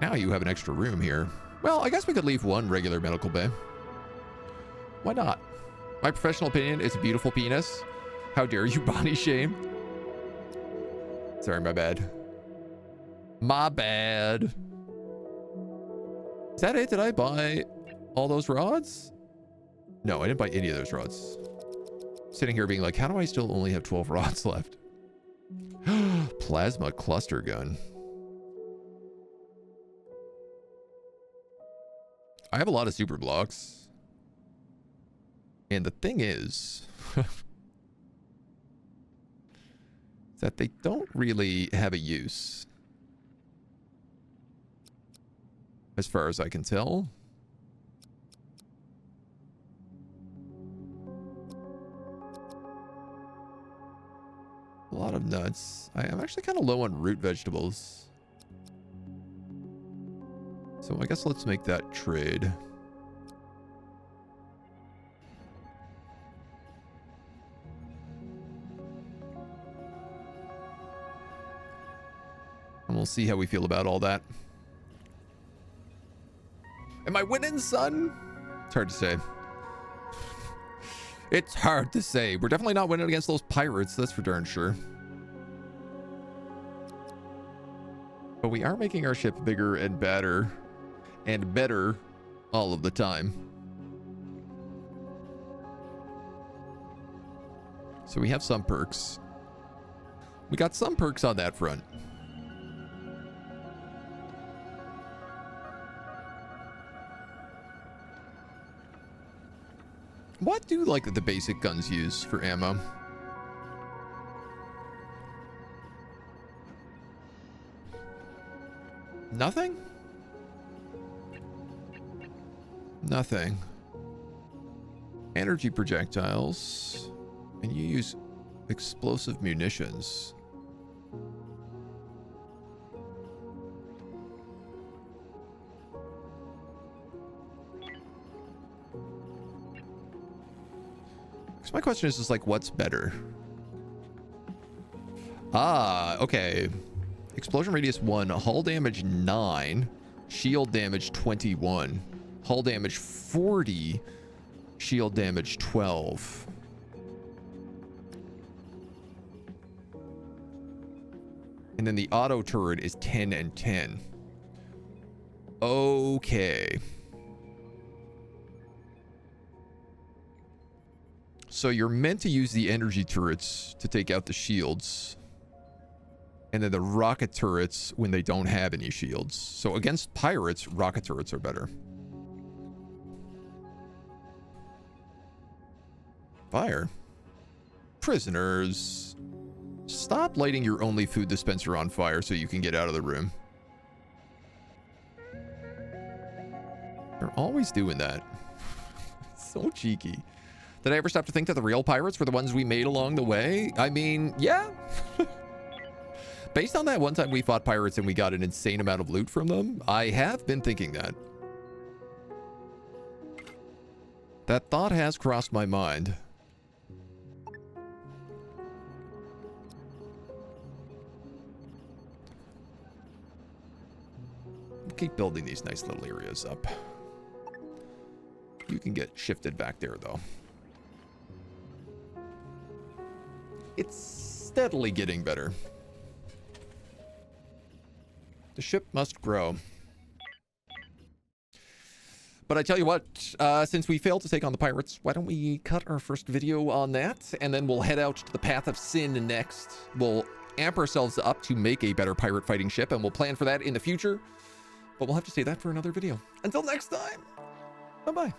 Now you have an extra room here. Well, I guess we could leave one regular medical bay. Why not? My professional opinion, it's a beautiful penis. How dare you body shame? Sorry, my bad. My bad. Is that it? Did I buy all those rods? No, I didn't buy any of those rods. Sitting here being like, how do I still only have 12 rods left? Plasma cluster gun. I have a lot of super blocks. And the thing is that they don't really have a use. As far as I can tell. A lot of nuts. I'm actually kind of low on root vegetables. So I guess let's make that trade. And we'll see how we feel about all that. Am I winning, son? It's hard to say. It's hard to say. We're definitely not winning against those pirates, that's for darn sure. But we are making our ship bigger and better all of the time. So we have some perks. We got some perks on that front. What do like the basic guns use for ammo? Nothing? Nothing. Energy projectiles. And you use explosive munitions. So my question is just like, what's better? Ah, okay. Explosion radius 1, hull damage 9, shield damage 21, hull damage 40, shield damage 12. And then the auto turret is 10 and 10. Okay. So you're meant to use the energy turrets to take out the shields. And then the rocket turrets when they don't have any shields. So against pirates, rocket turrets are better. Fire. Prisoners. Stop lighting your only food dispenser on fire so you can get out of the room. They're always doing that. So cheeky. Did I ever stop to think that the real pirates were the ones we made along the way? I mean, yeah. Based on that one time we fought pirates and we got an insane amount of loot from them, I have been thinking that. That thought has crossed my mind. We'll keep building these nice little areas up. You can get shifted back there, though. It's steadily getting better. The ship must grow. But I tell you what, since we failed to take on the pirates, why don't we cut our first video on that, and then we'll head out to the Path of Sin next. We'll amp ourselves up to make a better pirate fighting ship, and we'll plan for that in the future. But we'll have to save that for another video. Until next time, bye-bye.